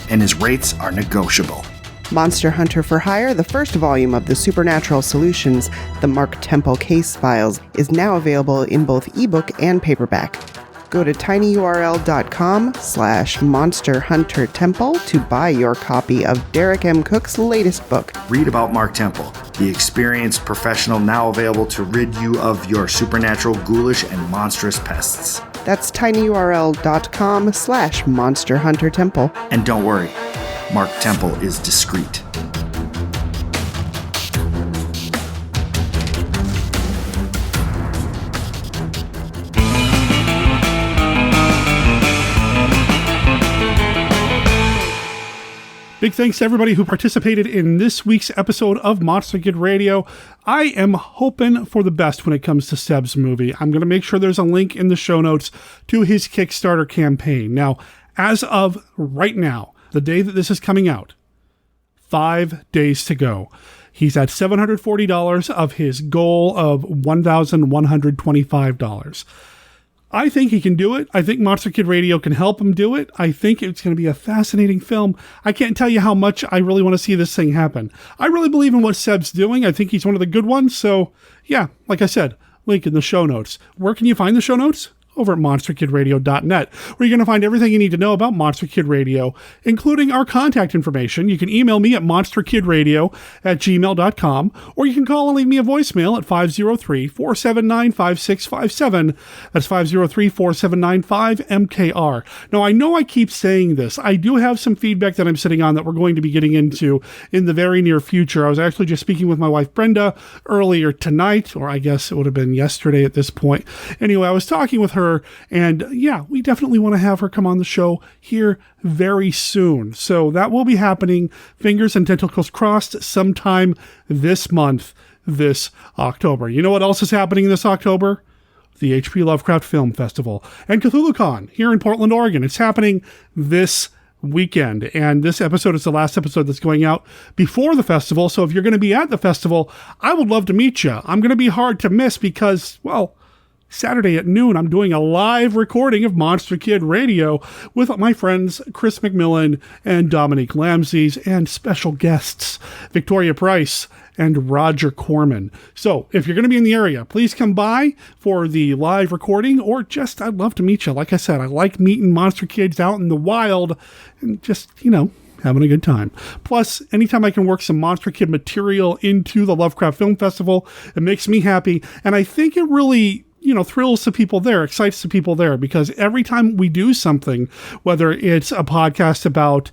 And his rates are negotiable. Monster Hunter for Hire, the first volume of the Supernatural Solutions, the Mark Temple Case Files, is now available in both ebook and paperback. Go to tinyurl.com/monsterhuntertemple to buy your copy of Derek M. Cook's latest book. Read about Mark Temple, the experienced professional now available to rid you of your supernatural, ghoulish, and monstrous pests. That's tinyurl.com/monsterhuntertemple. And don't worry, Mark Temple is discreet. Big thanks to everybody who participated in this week's episode of Monster Kid Radio. I am hoping for the best when it comes to Seb's movie. I'm going to make sure there's a link in the show notes to his Kickstarter campaign. Now, as of right now, the day that this is coming out, 5 days to go. He's at $740 of his goal of $1,125. I think he can do it. I think Monster Kid Radio can help him do it. I think it's going to be a fascinating film. I can't tell you how much I really want to see this thing happen. I really believe in what Seb's doing. I think he's one of the good ones. So, yeah, like I said, link in the show notes. Where can you find the show notes? Over at monsterkidradio.net, where you're going to find everything you need to know about Monster Kid Radio, including our contact information. You can email me at monsterkidradio@gmail.com, or you can call and leave me a voicemail at 503-479-5657. That's 503-479-5MKR. Now, I know I keep saying this. I do have some feedback that I'm sitting on that we're going to be getting into in the very near future. I was actually just speaking with my wife, Brenda, earlier tonight, or I guess it would have been yesterday at this point. Anyway, I was talking with her, and yeah, we definitely want to have her come on the show here very soon. So that will be happening, fingers and tentacles crossed, sometime this month, this October. You know what else is happening this October? The H.P. Lovecraft Film Festival and CthulhuCon here in Portland, Oregon. It's happening this weekend, and this episode is the last episode that's going out before the festival. So if you're going to be at the festival, I would love to meet you. I'm going to be hard to miss because, well, Saturday at noon, I'm doing a live recording of Monster Kid Radio with my friends Chris McMillan and Dominique Lamses and special guests Victoria Price and Roger Corman. So if you're going to be in the area, please come by for the live recording, or just, I'd love to meet you. Like I said, I like meeting monster kids out in the wild and just, having a good time. Plus, anytime I can work some Monster Kid material into the Lovecraft Film Festival, it makes me happy. And I think it really, thrills the people there, excites the people there, because every time we do something, whether it's a podcast about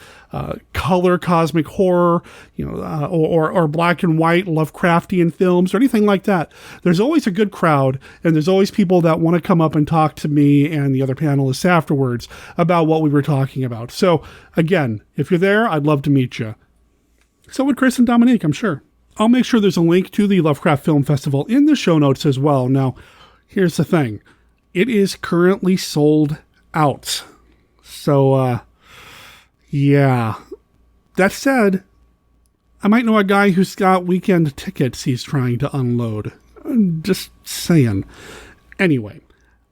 color cosmic horror, or black and white Lovecraftian films or anything like that, there's always a good crowd, and there's always people that want to come up and talk to me and the other panelists afterwards about what we were talking about. So again, if you're there, I'd love to meet you. So would Chris and Dominique, I'm sure. I'll make sure there's a link to the Lovecraft Film Festival in the show notes as well. Now, here's the thing. It is currently sold out. So, yeah. That said, I might know a guy who's got weekend tickets he's trying to unload. Just saying. Anyway,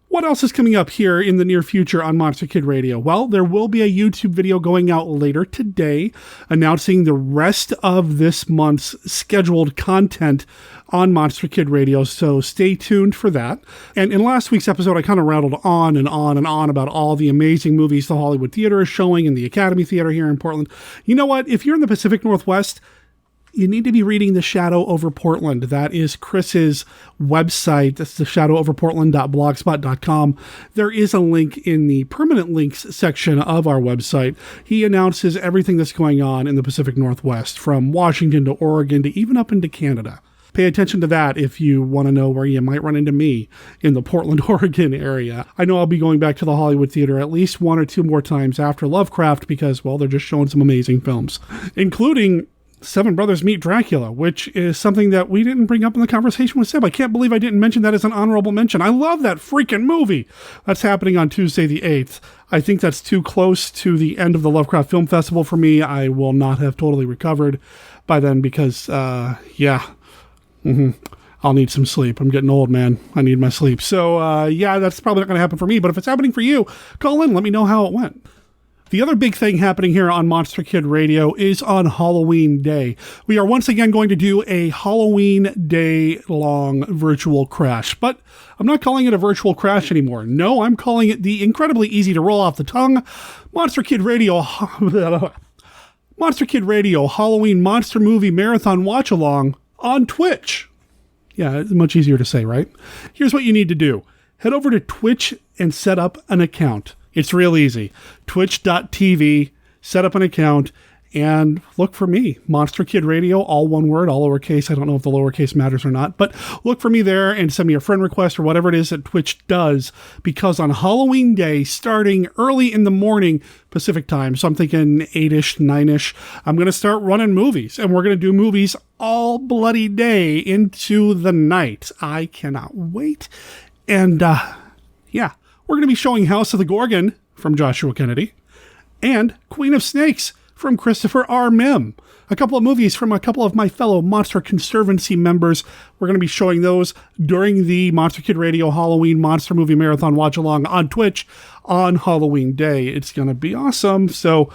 what else is coming up here in the near future on Monster Kid Radio? Well, there will be a YouTube video going out later today announcing the rest of this month's scheduled content on Monster Kid Radio, so stay tuned for that. And in last week's episode, I kind of rattled on and on and on about all the amazing movies the Hollywood Theater is showing and the Academy Theater here in Portland. You know what? If you're in the Pacific Northwest, you need to be reading The Shadow Over Portland. That is Chris's website. That's theshadowOverPortland.blogspot.com. There is a link in the permanent links section of our website. He announces everything that's going on in the Pacific Northwest, from Washington to Oregon to even up into Canada. Pay attention to that if you want to know where you might run into me in the Portland, Oregon area. I know I'll be going back to the Hollywood Theater at least one or two more times after Lovecraft because, well, they're just showing some amazing films, including Seven Brothers Meet Dracula, which is something that we didn't bring up in the conversation with Seb. I can't believe I didn't mention that as an honorable mention. I love that freaking movie. That's happening on Tuesday the 8th. I think that's too close to the end of the Lovecraft Film Festival for me. I will not have totally recovered by then because, I'll need some sleep. I'm getting old, man. I need my sleep. So, that's probably not going to happen for me. But if it's happening for you, call in. Let me know how it went. The other big thing happening here on Monster Kid Radio is on Halloween Day. We are once again going to do a Halloween Day-long virtual crash, but I'm not calling it a virtual crash anymore. No, I'm calling it the incredibly easy to roll off the tongue Monster Kid Radio Halloween Monster Movie Marathon Watch-Along on Twitch. Yeah, it's much easier to say, right? Here's what you need to do. Head over to Twitch and set up an account. It's real easy. Twitch.tv, set up an account, and look for me. Monster Kid Radio, all one word, all lowercase. I don't know if the lowercase matters or not, but look for me there and send me a friend request or whatever it is that Twitch does, because on Halloween Day, starting early in the morning Pacific time, so I'm thinking 8-ish, 9-ish, I'm going to start running movies, and we're going to do movies all bloody day into the night. I cannot wait. And, we're going to be showing House of the Gorgon from Joshua Kennedy and Queen of Snakes from Christopher R. Mim. A couple of movies from a couple of my fellow Monster Conservancy members. We're going to be showing those during the Monster Kid Radio Halloween Monster Movie Marathon Watch-Along on Twitch on Halloween Day. It's going to be awesome. So,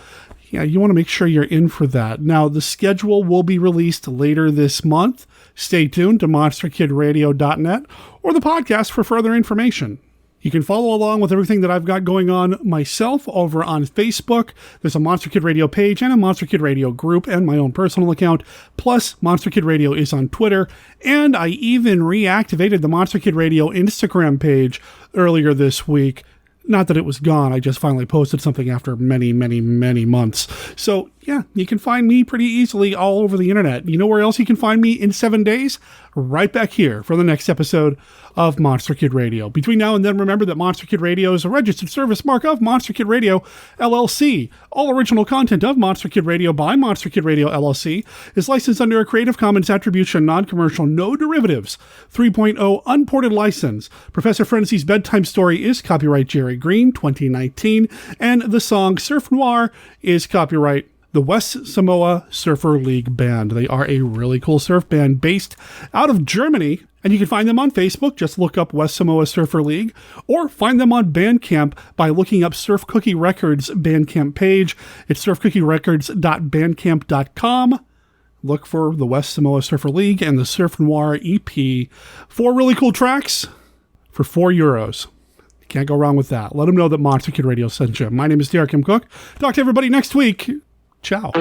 you want to make sure you're in for that. Now, the schedule will be released later this month. Stay tuned to monsterkidradio.net or the podcast for further information. You can follow along with everything that I've got going on myself over on Facebook. There's a Monster Kid Radio page and a Monster Kid Radio group and my own personal account. Plus, Monster Kid Radio is on Twitter. And I even reactivated the Monster Kid Radio Instagram page earlier this week. Not that it was gone. I just finally posted something after many, many, many months. So, you can find me pretty easily all over the internet. You know where else you can find me in 7 days? Right back here for the next episode of Monster Kid Radio. Between now and then, remember that Monster Kid Radio is a registered service mark of Monster Kid Radio, LLC. All original content of Monster Kid Radio by Monster Kid Radio, LLC is licensed under a Creative Commons Attribution, Non-Commercial, No Derivatives 3.0 Unported License. Professor Frenzy's Bedtime Story is copyright Jerry Green, 2019, and the song Surf Noir is copyright the West Samoa Surfer League Band. They are a really cool surf band based out of Germany, and you can find them on Facebook. Just look up West Samoa Surfer League, or find them on Bandcamp by looking up Surf Cookie Records Bandcamp page. It's surfcookierecords.bandcamp.com. Look for the West Samoa Surfer League and the Surf Noir EP. 4 really cool tracks for €4. Can't go wrong with that. Let them know that Monster Kid Radio sent you. My name is Derek M. Cook. Talk to everybody next week. Ciao.